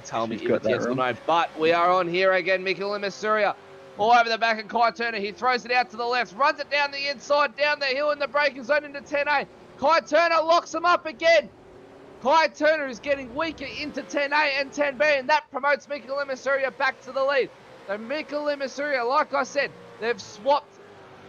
A: tell me if it's yes or no. But we are on here again. Mika Limassoria all over the back of Kai Turner. He throws it out to the left, runs it down the inside, down the hill in the braking zone into 10A. Kai Turner locks him up again. Kai Turner is getting weaker into 10A and 10B, and that promotes Mika Limassoria back to the lead. So Mika Limassoria, like I said, they've swapped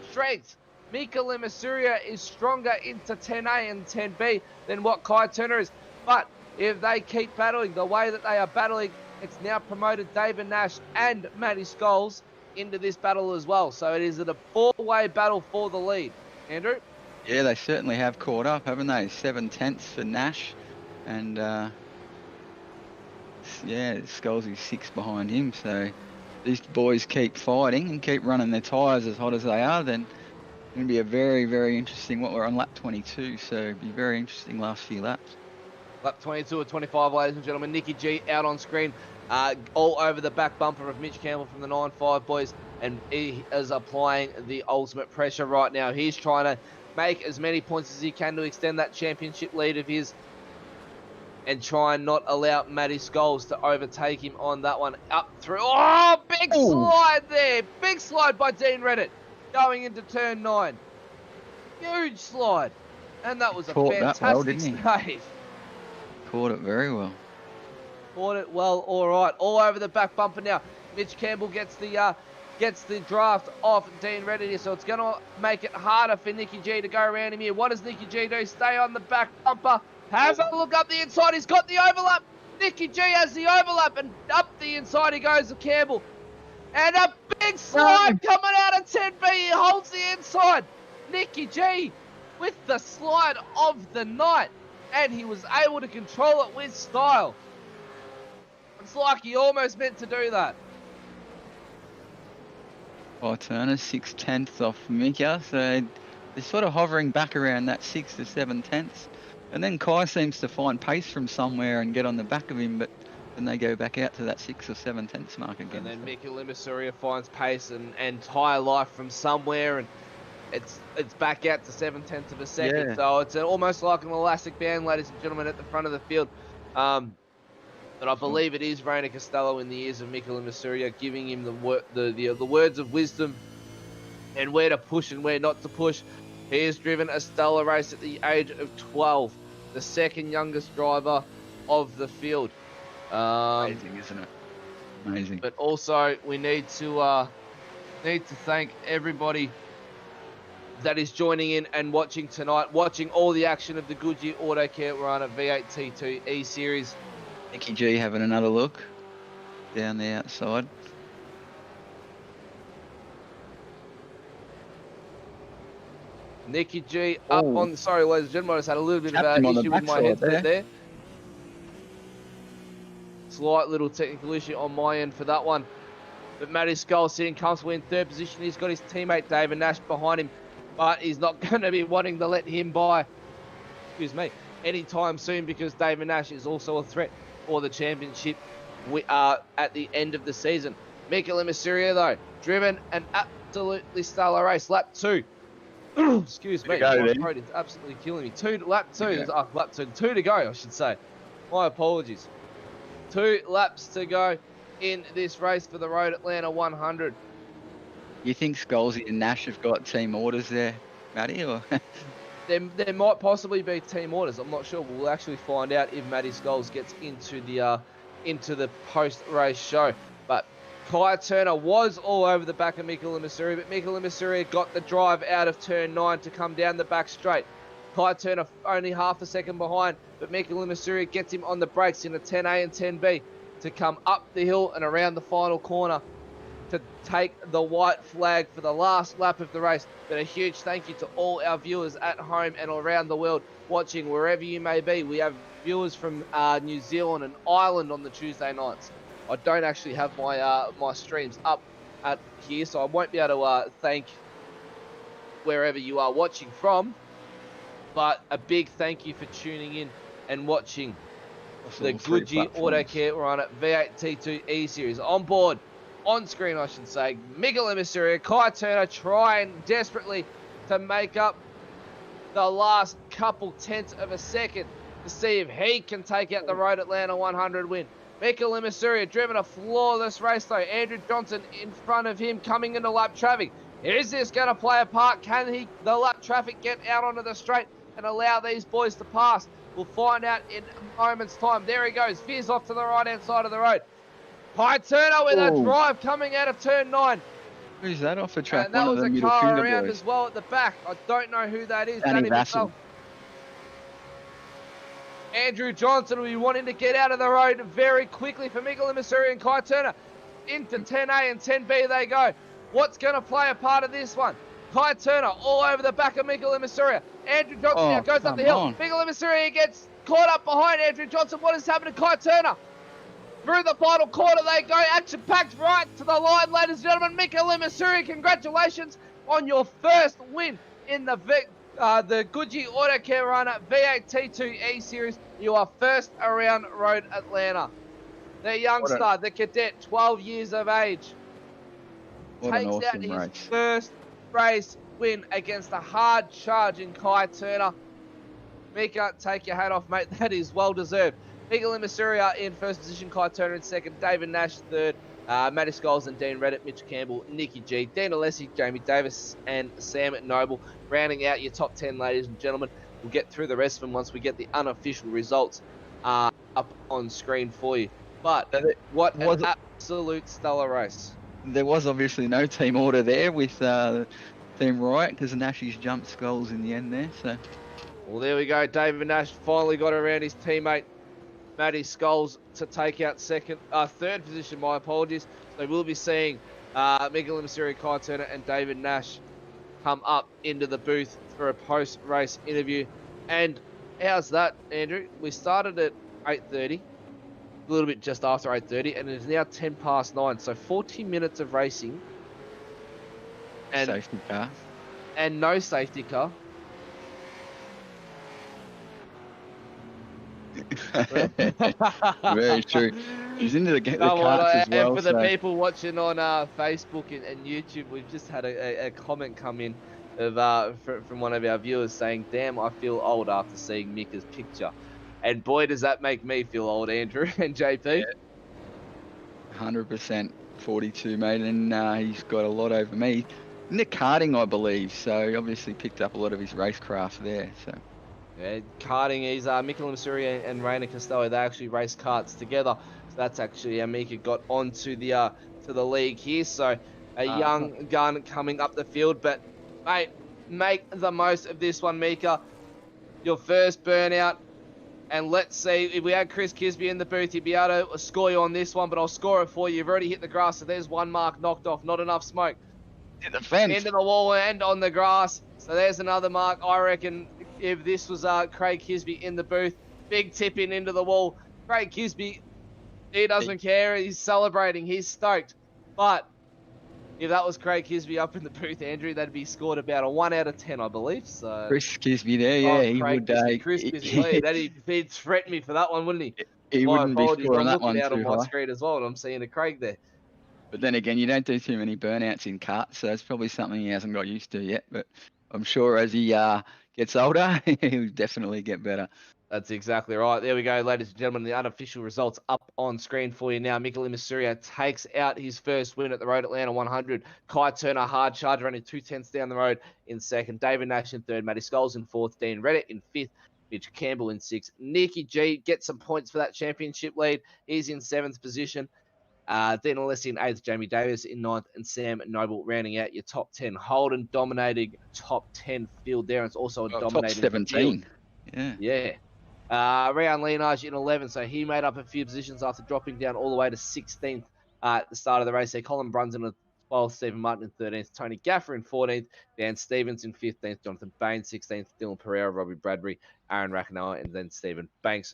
A: strengths. Mika Limassoria is stronger into 10A and 10B than what Kai Turner is. But if they keep battling the way that they are battling, it's now promoted David Nash and Matty Scholes into this battle as well. So it is a four-way battle for the lead. Andrew?
B: Yeah, they certainly have caught up, haven't they? 7/10 for Nash. And, yeah, Scholes 6 behind him. So these boys keep fighting and keep running their tyres as hot as they are, then it's going to be a very, very interesting, we're on lap 22, so it'll be very interesting last few laps.
A: Lap 22 or 25, ladies and gentlemen. Nicky G out on screen. All over the back bumper of Mitch Campbell from the 9-5 boys, and he is applying the ultimate pressure right now. He's trying to make as many points as he can to extend that championship lead of his and try and not allow Matty Scholes to overtake him on that one. Up through, oh, big slide there. Big slide by Dean Reddit going into turn 9. Huge slide. And that was a fantastic save.
B: Caught it very well.
A: Caught it well, all right. All over the back bumper now. Mitch Campbell gets the draft off Dean Reddit here, so it's going to make it harder for Nicky G to go around him here. What does Nicky G do? Stay on the back bumper. Have a look up the inside. He's got the overlap. Nicky G has the overlap, and up the inside he goes to Campbell. And a big slide coming out of 10B. He holds the inside. Nicky G with the slide of the night, and he was able to control it with style. It's like he almost meant to do that.
B: Kai Turner 6/10 off Mika, so they're sort of hovering back around that 6 to 7/10. And then Kai seems to find pace from somewhere and get on the back of him, but then they go back out to that 6 or 7/10 mark again.
A: And then Mika Limassoria finds pace and tyre life from somewhere, and it's back out to 7/10 of a second. Yeah. So it's almost like an elastic band, ladies and gentlemen, at the front of the field. But I believe it is Rainer Costello in the ears of Mika Limassoria, giving him the words of wisdom and where to push and where not to push. He has driven a stellar race at the age of 12, the second youngest driver of the field.
B: Amazing, isn't it? Amazing.
A: But also, we need to thank everybody that is joining in and watching tonight, watching all the action of the Goodyear Autocare Warana V8T2 E-Series.
B: Nicky G having another look down the outside.
A: Nicky G up on, sorry ladies and gentlemen, I just had a little bit of an issue with my headset there. Slight little technical issue on my end for that one. But Matty Skull sitting comfortably in third position. He's got his teammate David Nash behind him, but he's not going to be wanting to let him by, anytime soon, because David Nash is also a threat for the championship at the end of the season. Mikel Mysterio, though, driven an absolutely stellar race. Lap 2. Excuse me, my throat is absolutely killing me. Lap 2 to go, I should say. My apologies. 2 laps to go in this race for the Road Atlanta 100.
B: You think Scholesy and Nash have got team orders there, Matty? Or
A: there might possibly be team orders. I'm not sure. We'll actually find out if Matty Scholes gets into the post-race show. But Kai Turner was all over the back of Mikel Mysterio, but Mikel Mysterio got the drive out of turn 9 to come down the back straight. Kai Turner only half a second behind, but Mikel Mysterio gets him on the brakes in a 10A and 10B to come up the hill and around the final corner to take the white flag for the last lap of the race. But a huge thank you to all our viewers at home and around the world watching wherever you may be. We have viewers from New Zealand and Ireland on the Tuesday nights. I don't actually have my my streams up at here, so I won't be able to thank wherever you are watching from. But a big thank you for tuning in and watching the Goodyear Autocare Warana V8T2 E-Series. On board, on screen I should say, Mikel Mysterio, Kai Turner trying desperately to make up the last couple tenths of a second to see if he can take out the Road Atlanta 100 win. Mikel Mysterio driven a flawless race though. Andrew Johnson in front of him coming into lap traffic. Is this going to play a part? Can the lap traffic get out onto the straight and allow these boys to pass? We'll find out in a moment's time. There he goes. Veers off to the right-hand side of the road. Kai Turner with a drive coming out of turn 9.
B: Who's that off the track?
A: And that was a car around as well at the back. I don't know who that is.
B: Danny Vassell.
A: Andrew Johnson will be wanting to get out of the road very quickly for Mikel Mysterio and Kai Turner. Into 10A and 10B they go. What's going to play a part of this one? Kai Turner all over the back of Mikel Mysterio. Andrew Johnson now goes up the hill. Mikel Mysterio gets caught up behind Andrew Johnson. What is happening to Kai Turner? Through the final quarter they go. Action-packed right to the line, ladies and gentlemen. Mikel Mysterio, congratulations on your first win in the Goodyear Autocare Runner V8T2 E-Series. You are first around Road Atlanta. The youngster, the cadet, 12 years of age, takes out his first race win against a hard-charging Kai Turner. Mika, take your hat off, mate. That is well-deserved. Mikel Mysterio in first position, Kai Turner in second, David Nash third, Matty Scholes and Dean Reddit, Mitch Campbell, Nikki G, Dean Alessi, Jamie Davis, and Sam Noble. Rounding out your top 10, ladies and gentlemen. We'll get through the rest of them once we get the unofficial results up on screen for you. But what an absolute stellar race.
B: There was obviously no team order there with Team Riot because Nash's jumped Scholes in the end there. So,
A: well, there we go. David Nash finally got around his teammate Matty Scholes to take out third position. My apologies. So we'll be seeing Mikel Mysterio, Kai Turner, and David Nash come up into the booth for a post-race interview. And how's that, Andrew? We started at 8:30, a little bit just after 8:30, and it's now 10 past 9. So 40 minutes of racing. And
B: safety car.
A: And no safety car.
B: Very true. He's into the carts as well.
A: And for the people watching on Facebook and YouTube, we've just had a comment come in of from one of our viewers saying, "Damn, I feel old after seeing Mika's picture." And boy, does that make me feel old, Andrew and JP.
B: 100%, 42, mate, and he's got a lot over me. In the karting, I believe, so he obviously picked up a lot of his racecraft there. So.
A: Yeah, karting is Mikel Mysterio and Rainer Costello. They actually race karts together. So that's actually how Mika got onto the to the league here. So a young gun coming up the field, but mate, make the most of this one, Mika. Your first burnout, and let's see if we had Chris Kisby in the booth, he'd be able to score you on this one. But I'll score it for you. You've already hit the grass, so there's one mark knocked off. Not enough smoke.
B: In the fence.
A: Into the wall and on the grass. So there's another mark. I reckon if this was Craig Kisby in the booth, big tip in into the wall. Craig Kisby He doesn't care. He's celebrating. He's stoked. But if that was Craig Kisby up in the booth, Andrew, that'd be scored about a 1 out of 10, I believe. So
B: Chris Kisby there, yeah, he
A: Craig
B: would.
A: Kisby, Chris Kisby, he'd threaten me for that one, wouldn't he?
B: He
A: My
B: wouldn't be
A: apologies.
B: scoring
A: I'm
B: that
A: looking
B: one
A: out on
B: too
A: my
B: high.
A: screen as well, and I'm seeing a Craig there.
B: But then again, you don't do too many burnouts in karts, so it's probably something he hasn't got used to yet. But I'm sure as he gets older, he'll definitely get better.
A: That's exactly right. There we go, ladies and gentlemen. The unofficial results up on screen for you now. Mikel Imasuria takes out his first win at the Road Atlanta 100. Kai Turner, hard charger, running 2/10 down the road in second. David Nash in third. Matty Scholes in fourth. Dean Reddit in fifth. Mitch Campbell in sixth. Nicky G gets some points for that championship lead. He's in seventh position. Dean Alessi in eighth. Jamie Davis in ninth. And Sam Noble rounding out your top 10. Holden dominating top 10 field there. It's also a
B: Top
A: dominating
B: 17.
A: field.
B: Yeah.
A: Yeah. Rayan Linage in 11, so he made up a few positions after dropping down all the way to 16th at the start of the race. There, Colin Brunson in 12th, Stephen Martin in 13th, Tony Gaffer in 14th, Dan Stevens in 15th, Jonathan Bain 16th, Dylan Pereira, Robbie Bradbury, Aaron Rackanoa, and then Stephen Banks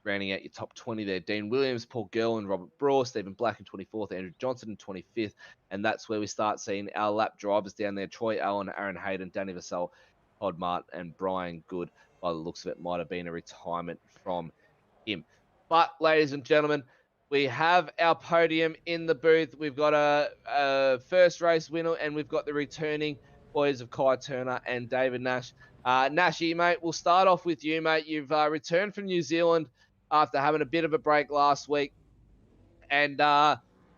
A: rounding out your top 20 there. Dean Williams, Paul Gerlin, Robert Braw, Stephen Black in 24th, Andrew Johnson in 25th, and that's where we start seeing our lap drivers down there. Troy Allen, Aaron Hayden, Danny Vassell, Todd Mart, and Brian Good. By the looks of it, might have been a retirement from him. But, ladies and gentlemen, we have our podium in the booth. We've got a first race winner, and we've got the returning boys of Kai Turner and David Nash. Nashy, mate, we'll start off with you, mate. You've returned from New Zealand after having a bit of a break last week, and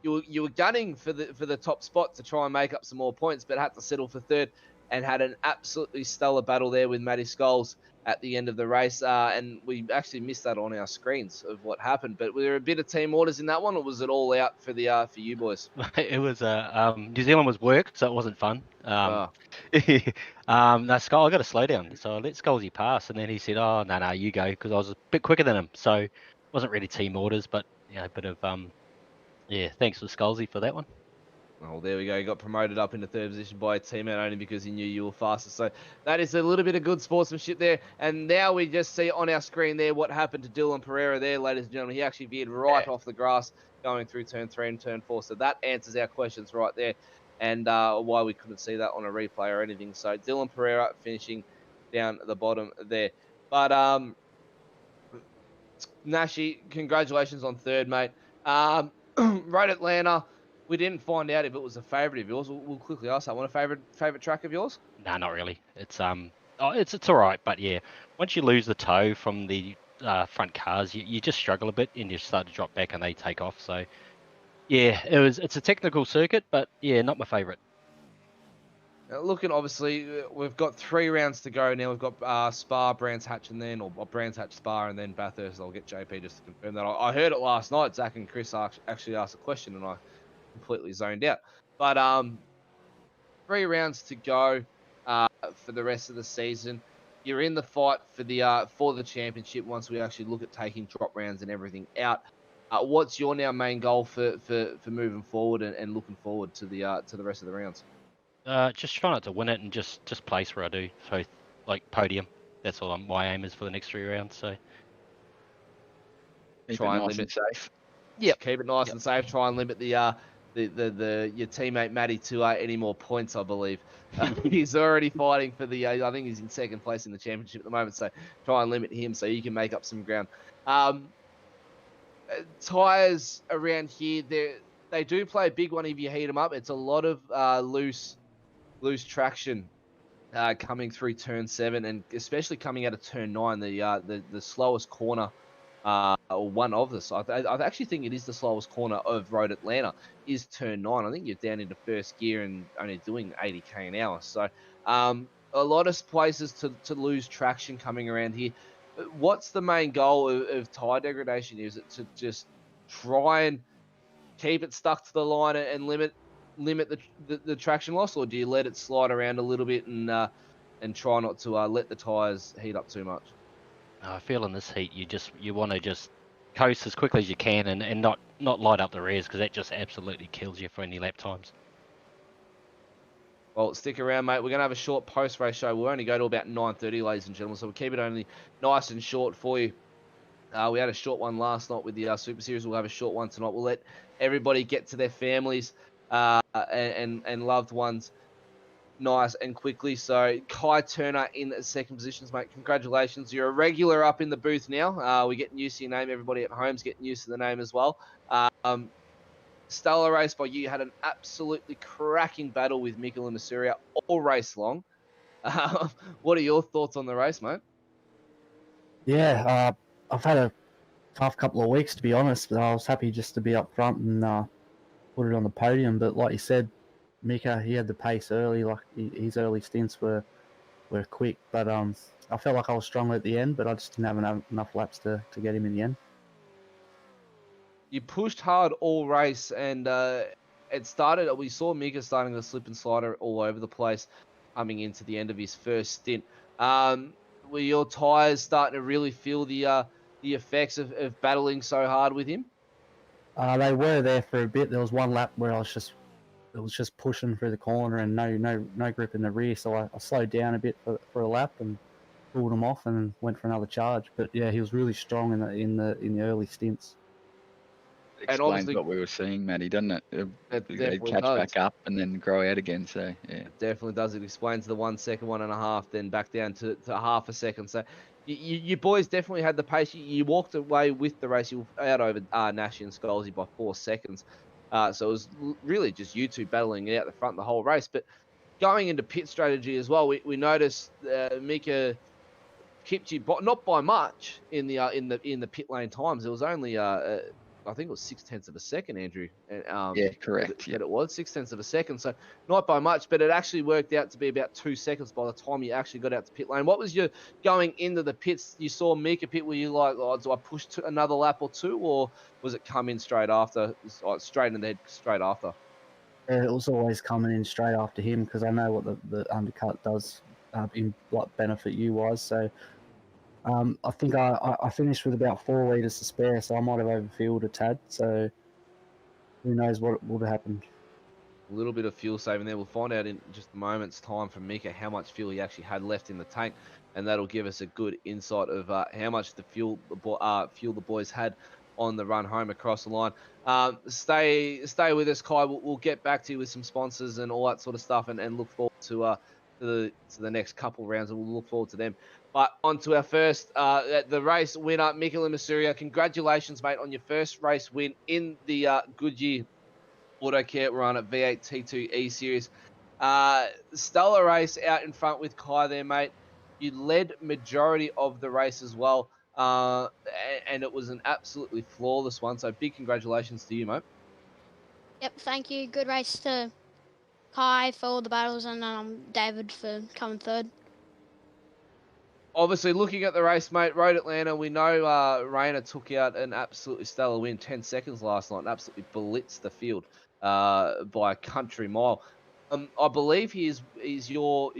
A: you were gunning for the top spot to try and make up some more points, but had to settle for third and had an absolutely stellar battle there with Matty Scholes at the end of the race. And we actually missed that on our screens of what happened. But were there a bit of team orders in that one, or was it all out for the for you boys?
C: It was New Zealand was work, so it wasn't fun. No, Skull, I got to slow down, so I let Skullsy pass, and then he said, "Oh, no, you go," because I was a bit quicker than him, so it wasn't really team orders, but a bit of thanks to Skullsy for that one.
A: Oh, there we go. He got promoted up into third position by a teammate only because he knew you were faster. So that is a little bit of good sportsmanship there. And now we just see on our screen there what happened to Dylan Pereira there, ladies and gentlemen. He actually veered right off the grass going through turn 3 and turn 4. So that answers our questions right there and why we couldn't see that on a replay or anything. So Dylan Pereira finishing down at the bottom there. But Nashi, congratulations on third, mate. Road Atlanta. We didn't find out if it was a favourite of yours. We'll quickly ask that one. A favourite track of yours?
C: No, not really. It's it's all right, but yeah, once you lose the toe from the front cars, you just struggle a bit and you start to drop back and they take off. So yeah, it's a technical circuit, but yeah, not my favourite.
A: Looking, obviously, we've got 3 rounds to go now. We've got Spa, Brands Hatch, and then, or Brands Hatch, Spa, and then Bathurst. I'll get JP just to confirm that. I heard it last night. Zach and Chris actually asked a question, and I completely zoned out. But 3 rounds to go for the rest of the season. You're in the fight for the championship once we actually look at taking drop rounds and everything out. What's your now main goal for moving forward and looking forward to the rest of the rounds?
C: Just try not to win it and just place where I do. So like podium. That's all my aim is for the next 3 rounds. So
A: try and limit
B: safe.
A: Yeah, keep it nice and safe. Try and limit your teammate Matty to any more points. I believe he's already fighting for the. I think he's in second place in the championship at the moment. So try and limit him so you can make up some ground. Tires around here, they do play a big one if you heat them up. It's a lot of loose traction coming through turn 7, and especially coming out of turn 9, the slowest corner. Or one of the sides. I actually think it is the slowest corner of Road Atlanta is turn 9. I think you're down into first gear and only doing 80k an hour. So a lot of places to lose traction coming around here. What's the main goal of tire degradation? Is it to just try and keep it stuck to the line and limit the traction loss, or do you let it slide around a little bit and try not to let the tires heat up too much?
C: I feel in this heat you want to just coast as quickly as you can and not light up the rears, because that just absolutely kills you for any lap times.
A: Well, stick around, mate. We're going to have a short post-race show. We'll only go to about 9:30, ladies and gentlemen, so we'll keep it only nice and short for you. We had a short one last night with the Super Series. We'll have a short one tonight. We'll let everybody get to their families and loved ones nice and quickly. So Kai Turner in the second positions, mate. Congratulations. You're a regular up in the booth now. We're getting used to your name. Everybody at home's getting used to the name as well. Stellar race by you. You had an absolutely cracking battle with Mikel and Masuria all race long. What are your thoughts on the race, mate?
D: Yeah, I've had a tough couple of weeks, to be honest, but I was happy just to be up front and put it on the podium. But like you said, Mika, he had the pace early. Like his early stints were quick, but I felt like I was stronger at the end, but I just didn't have enough laps to get him in the end.
A: You pushed hard all race, and it started. We saw Mika starting to slip and slide all over the place, coming into the end of his first stint. Were your tyres starting to really feel the effects of battling so hard with him?
D: They were there for a bit. There was one lap where it was just pushing through the corner and no grip in the rear. So I slowed down a bit for a lap and pulled him off and went for another charge. But yeah, he was really strong in the early stints.
B: Explains what we were seeing, Matty, doesn't it? They'd catch back up and then grow out again. So yeah,
A: it definitely does. It explains the 1 second, 1.5, then back down to half a second. So you boys definitely had the pace. You walked away with the race. You were out over Nash and Scholesy by 4 seconds. So it was really just you two battling it out the front the whole race. But going into pit strategy as well, we noticed Mika kept you not by much in the pit lane times. It was only I think it was 0.6 of a second, Andrew.
B: Yeah, correct.
A: That it was 0.6 of a second, so not by much, but it actually worked out to be about 2 seconds by the time you actually got out to pit lane. What was your going into the pits? You saw Mika pit. Were you like, oh, do I push to another lap or two, or was it come in straight after, straight in the head straight after?
D: It was always coming in straight after him because I know what the undercut does benefit you wise. So I think I finished with about 4 litres to spare, so I might have overfueled a tad. So who knows what would have happened.
A: A little bit of fuel saving there. We'll find out in just a moment's time from Mika how much fuel he actually had left in the tank, and that'll give us a good insight of how much the fuel the boys had on the run home across the line. Stay with us, Kai. We'll get back to you with some sponsors and all that sort of stuff, and look forward to the next couple rounds, and we'll look forward to them. But on to our first, the race winner, Mikel and Masuria. Congratulations, mate, on your first race win in the Goodyear Autocare Warana V8T2 E-Series. Stellar race out in front with Kai there, mate. You led majority of the race as well, and it was an absolutely flawless one. So big congratulations to you, mate.
E: Yep, thank you. Good race to Kai for all the battles, and David for coming third.
A: Obviously, looking at the race, mate, Road Atlanta, we know Rayner took out an absolutely stellar win, 10 seconds last night, and absolutely blitzed the field by a country mile. I believe he's your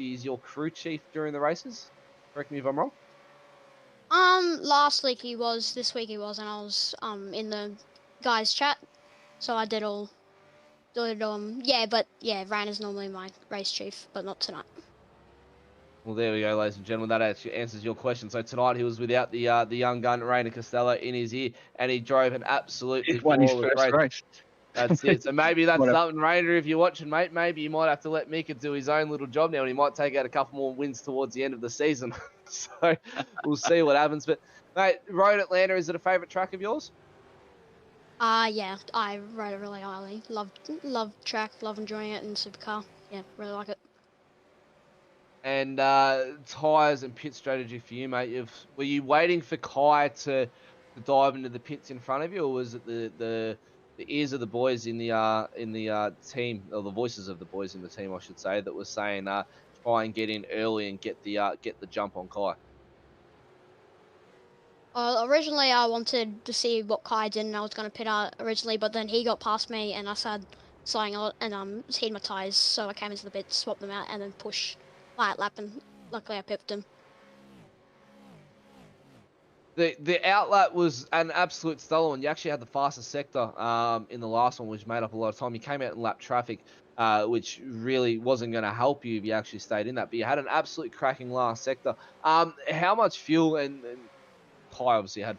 A: crew chief during the races. Correct me if I'm wrong.
E: Last week he was, this week he was, and I was in the guys chat, so I did all. Yeah, but yeah, Rayner's normally my race chief, but not tonight.
A: Well, there we go, ladies and gentlemen. That actually answers your question. So tonight he was without the young gun Rayner Costello in his ear, and he drove an absolutely flawless race. That's it. So maybe that's something, Rayner, if you're watching, mate. Maybe you might have to let Mika do his own little job now, and he might take out a couple more wins towards the end of the season. So we'll see what happens. But mate, Road Atlanta, is it a favourite track of yours?
E: Yeah, I rode it really highly. Love track, love enjoying it in supercar. Yeah, really like it.
A: And tyres and pit strategy for you, mate. Were you waiting for Kai to dive into the pits in front of you, or was it the ears of the boys in the team, or the voices of the boys in the team, I should say, that was saying try and get in early and get the jump on Kai?
E: Originally I wanted to see what Kai did, and I was going to pit out originally, but then he got past me, and I started slowing out and heated my tyres, so I came into the pit, swapped them out, and then pushed light lap, and luckily I pipped him.
A: The outlap was an absolute stellar one. You actually had the fastest sector in the last one, which made up a lot of time. You came out in lap traffic, which really wasn't going to help you if you actually stayed in that. But you had an absolute cracking last sector. How much fuel and Kai obviously had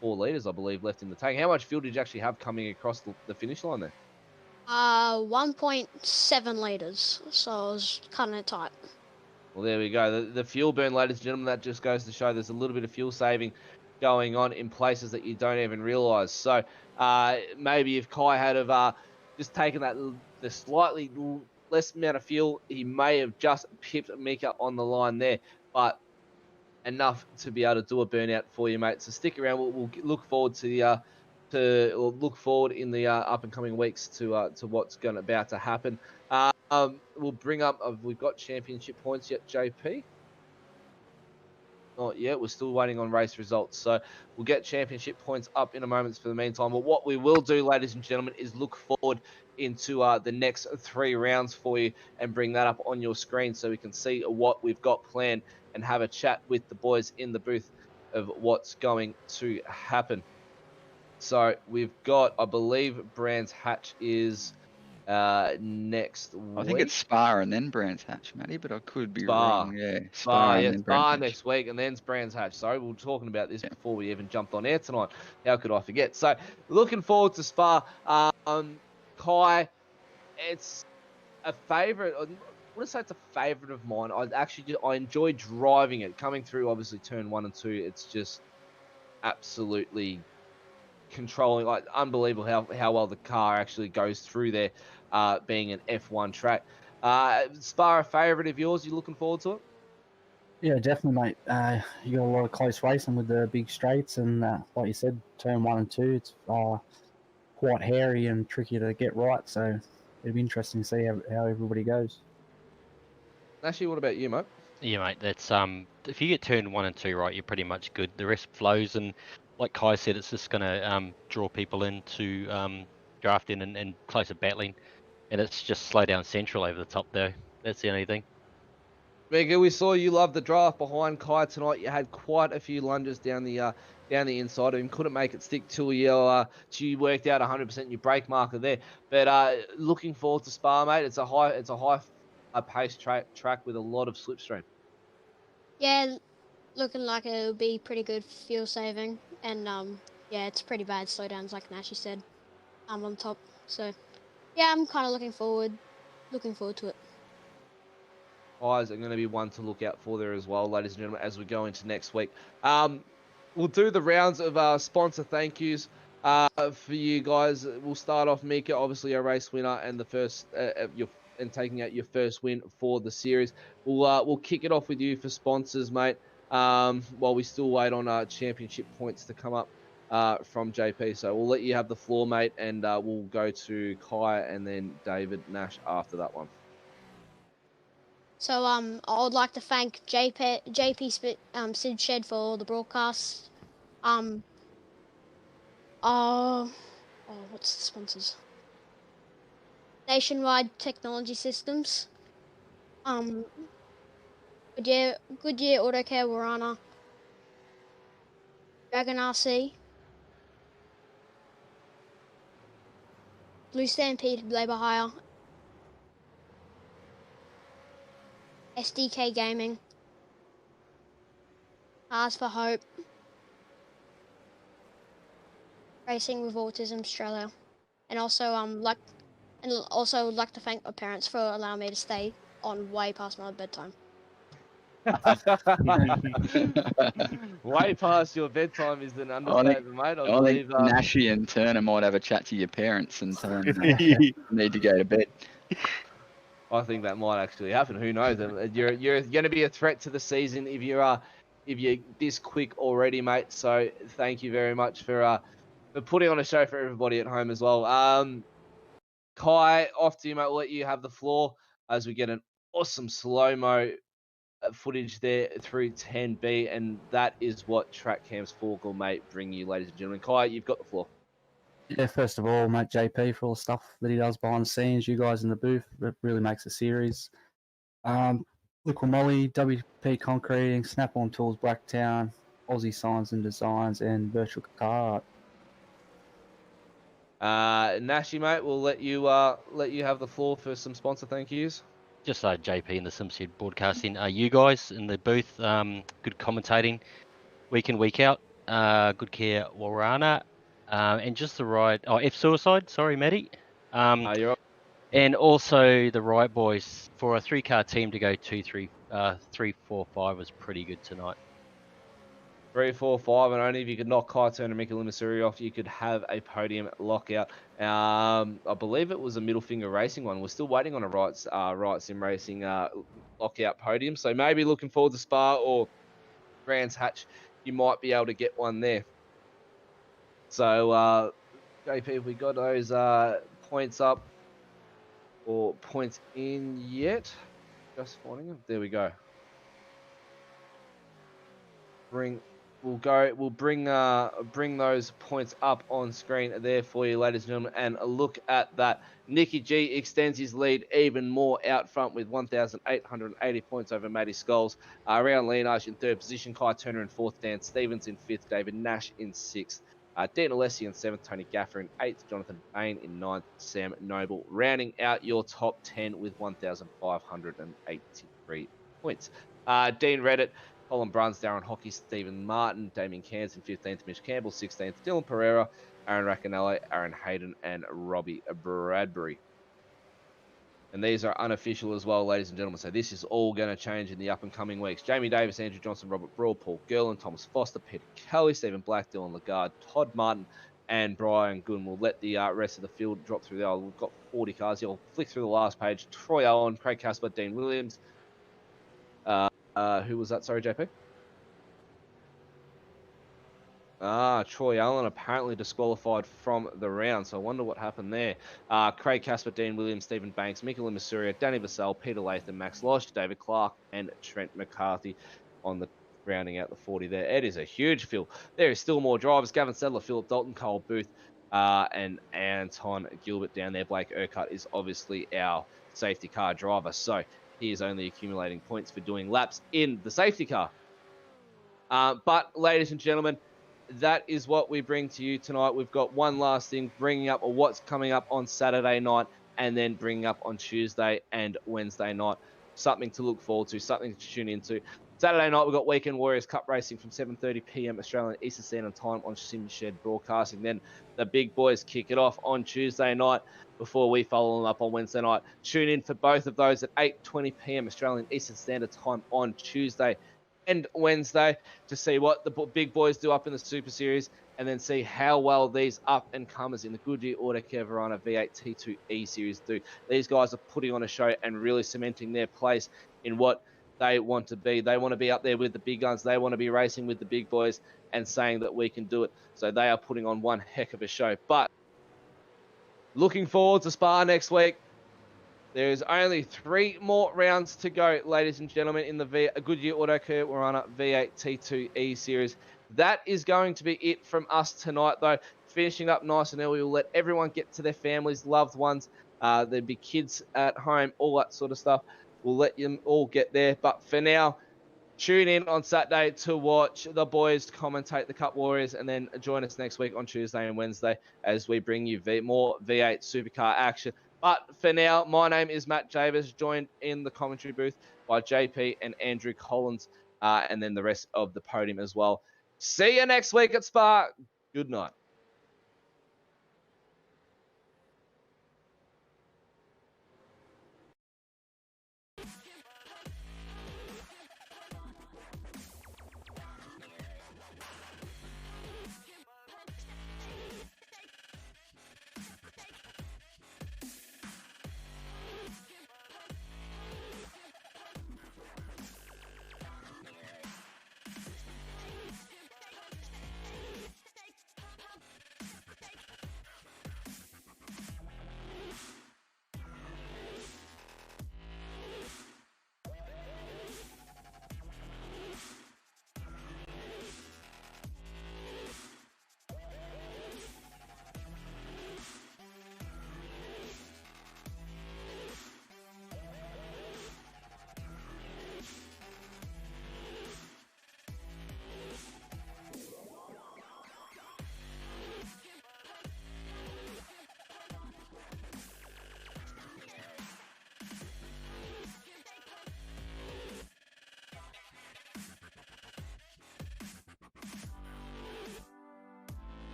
A: 4 litres, I believe, left in the tank. How much fuel did you actually have coming across the finish line there?
E: 1.7 litres, so it was kind of tight.
A: Well, there we go. The fuel burn, ladies and gentlemen, that just goes to show there's a little bit of fuel saving going on in places that you don't even realise. So maybe if Kai had have just taken the slightly less amount of fuel, he may have just pipped Mika on the line there. But enough to be able to do a burnout for you, mate. So stick around. We'll look forward to look forward in the up and coming weeks to what's about to happen. We'll bring up. We've got championship points yet, JP? Not yet. We're still waiting on race results. So we'll get championship points up in a moment for the meantime. But what we will do, ladies and gentlemen, is look forward into the next 3 rounds for you and bring that up on your screen so we can see what we've got planned and have a chat with the boys in the booth of what's going to happen. So we've got, I believe, Brands Hatch is next week.
B: I think it's Spa and then Brands Hatch, Matty, but I could be
A: Spa.
B: wrong. Yeah,
A: Spa,
B: and
A: yeah,
B: then
A: Spa
B: Brands Hatch.
A: next week, and then Brands Hatch. Sorry, we were talking about this before we even jumped on air tonight. How could I forget? So, looking forward to Spa. Kai, it's a favourite. I wouldn't say it's a favourite of mine. I enjoy driving it. Coming through, obviously, turn 1 and 2, it's just absolutely controlling, like unbelievable how well the car actually goes through there, being an F1 track. Spa, a favourite of yours? You looking forward to it?
D: Yeah, definitely, mate. You got a lot of close racing with the big straights, and like you said, turn 1 and 2, it's quite hairy and tricky to get right. So it'd be interesting to see how everybody goes.
A: Actually, what about you, mate?
C: Yeah, mate. That's if you get turn 1 and 2 right, you're pretty much good. The rest flows, and like Kai said, it's just gonna draw people into drafting and closer battling, and it's just slow down central over the top though. That's the only thing.
A: Mega, we saw you love the draft behind Kai tonight. You had quite a few lunges down the inside of him. Couldn't make it stick till you worked out 100% your brake marker there. But looking forward to Spa, mate. It's a high pace track with a lot of slipstream.
E: Yeah, looking like it'll be pretty good fuel saving, and yeah, it's pretty bad slowdowns like Nashi said. I'm on top, so yeah, I'm kind of looking forward to it.
A: Eyes are going to be one to look out for there as well, ladies and gentlemen, as we go into next week. We'll do the rounds of sponsor thank yous for you guys. We'll start off Mika, obviously a race winner and the first taking out your first win for the series. We'll kick it off with you for sponsors, mate. While we still wait on championship points to come up from JP. So we'll let you have the floor, mate, and we'll go to Kai and then David Nash after that one.
E: So I would like to thank JP Sid Shed for all the broadcasts. What's the sponsors? Nationwide Technology Systems. Goodyear Autocare Warana. Dragon RC. Blue Stampede Labour Hire. SDK Gaming, Cars for Hope, Racing with Autism Australia, and also like to thank my parents for allowing me to stay on way past my bedtime.
A: Way past your bedtime is an understatement, mate. I believe
B: Nashi and Turner might have a chat to your parents and tell them you need to go to bed.
A: I think that might actually happen. Who knows? You're going to be a threat to the season if you're this quick already, mate. So thank you very much for putting on a show for everybody at home as well. Kai, off to you, mate. We'll let you have the floor as we get an awesome slow-mo footage there through 10B, and that is what Track Cams 4 mate, bring you, ladies and gentlemen. Kai, you've got the floor.
D: Yeah, first of all, mate, JP for all the stuff that he does behind the scenes. You guys in the booth, it really makes a series. Liquid Molly, WP Concreting, Snap-on Tools, Blacktown, Aussie Signs and Designs, and Virtual Car
A: Art. Nashi, mate, we'll let you have the floor for some sponsor thank yous.
C: Just JP and the SimSid broadcasting. You guys in the booth, good commentating week in, week out. Goodyear Warana, and just the right. Oh, F Suicide. Sorry, Matty.
A: You're right.
C: And also the right boys for a 3-car team to go 2, 3, 3, 4, 5 was pretty good tonight.
A: 3, 4, 5, and only if you could knock Kai Turner and Mika Limasuri off, you could have a podium lockout. I believe it was a Middle Finger Racing one. We're still waiting on a right sim racing lockout podium. So maybe looking forward to Spa or Brands Hatch, you might be able to get one there. So JP, have we got those points up or points in yet? Just finding them. There we go. We'll bring those points up on screen there for you, ladies and gentlemen, and look at that. Nicky G extends his lead even more out front with 1,880 points over Matty Scholes. Around Leonage in third position, Kai Turner in fourth, Dan Stevens in fifth, David Nash in sixth, Dean Alessi in seventh, Tony Gaffer in eighth, Jonathan Bain in ninth, Sam Noble rounding out your top 10 with 1,583 points. Dean Reddit, Colin Bruns, Darren Hockey, Stephen Martin, Damien Cairns in 15th, Mitch Campbell 16th, Dylan Pereira, Aaron Racanelli, Aaron Hayden, and Robbie Bradbury. And these are unofficial as well, ladies and gentlemen. So this is all going to change in the up and coming weeks. Jamie Davis, Andrew Johnson, Robert Brawl, Paul Gerland, Thomas Foster, Peter Kelly, Stephen Black, Dylan Lagarde, Todd Martin, and Brian Goon. We'll let the rest of the field drop through there. We've got 40 cars here. I'll flick through the last page. Troy Allen, Craig Casper, Dean Williams. Who was that? Sorry, JP? Troy Allen apparently disqualified from the round, so I wonder what happened there. Craig Casper, Dean Williams, Stephen Banks, Mika Limasuri, Danny Vassell, Peter Latham, Max Losh, David Clark, and Trent McCarthy on the rounding out the 40 there. It is a huge field. There is still more drivers. Gavin Sedler, Philip Dalton, Cole Booth, and Anton Gilbert down there. Blake Urquhart is obviously our safety car driver, so he is only accumulating points for doing laps in the safety car. But, ladies and gentlemen, that is what we bring to you tonight. We've got one last thing, bringing up what's coming up on Saturday night and then bringing up on Tuesday and Wednesday night. Something to look forward to, something to tune into. Saturday night, we've got Weekend Warriors Cup racing from 7:30 p.m. Australian Eastern Standard Time on SimShed Broadcasting. Then the big boys kick it off on Tuesday night before we follow them up on Wednesday night. Tune in for both of those at 8:20 p.m. Australian Eastern Standard Time on Tuesday and Wednesday to see what the big boys do up in the Super Series and then see how well these up-and-comers in the Goodyear Autocare Warana V8T2 E Series do. These guys are putting on a show and really cementing their place in what they want to be. They want to be up there with the big guns. They want to be racing with the big boys and saying that we can do it. So they are putting on one heck of a show. But looking forward to Spa next week. There's only 3 more rounds to go, ladies and gentlemen, in the Goodyear Autocare Warana V8T2 E Series. That is going to be it from us tonight, though. Finishing up nice and early. We'll let everyone get to their families, loved ones. There'll be kids at home, all that sort of stuff. We'll let them all get there. But for now, tune in on Saturday to watch the boys commentate the Cup Warriors, and then join us next week on Tuesday and Wednesday as we bring you more V8 Supercar action. But for now, my name is Matt Javis, joined in the commentary booth by JP and Andrew Collins, and then the rest of the podium as well. See you next week at Spa. Good night.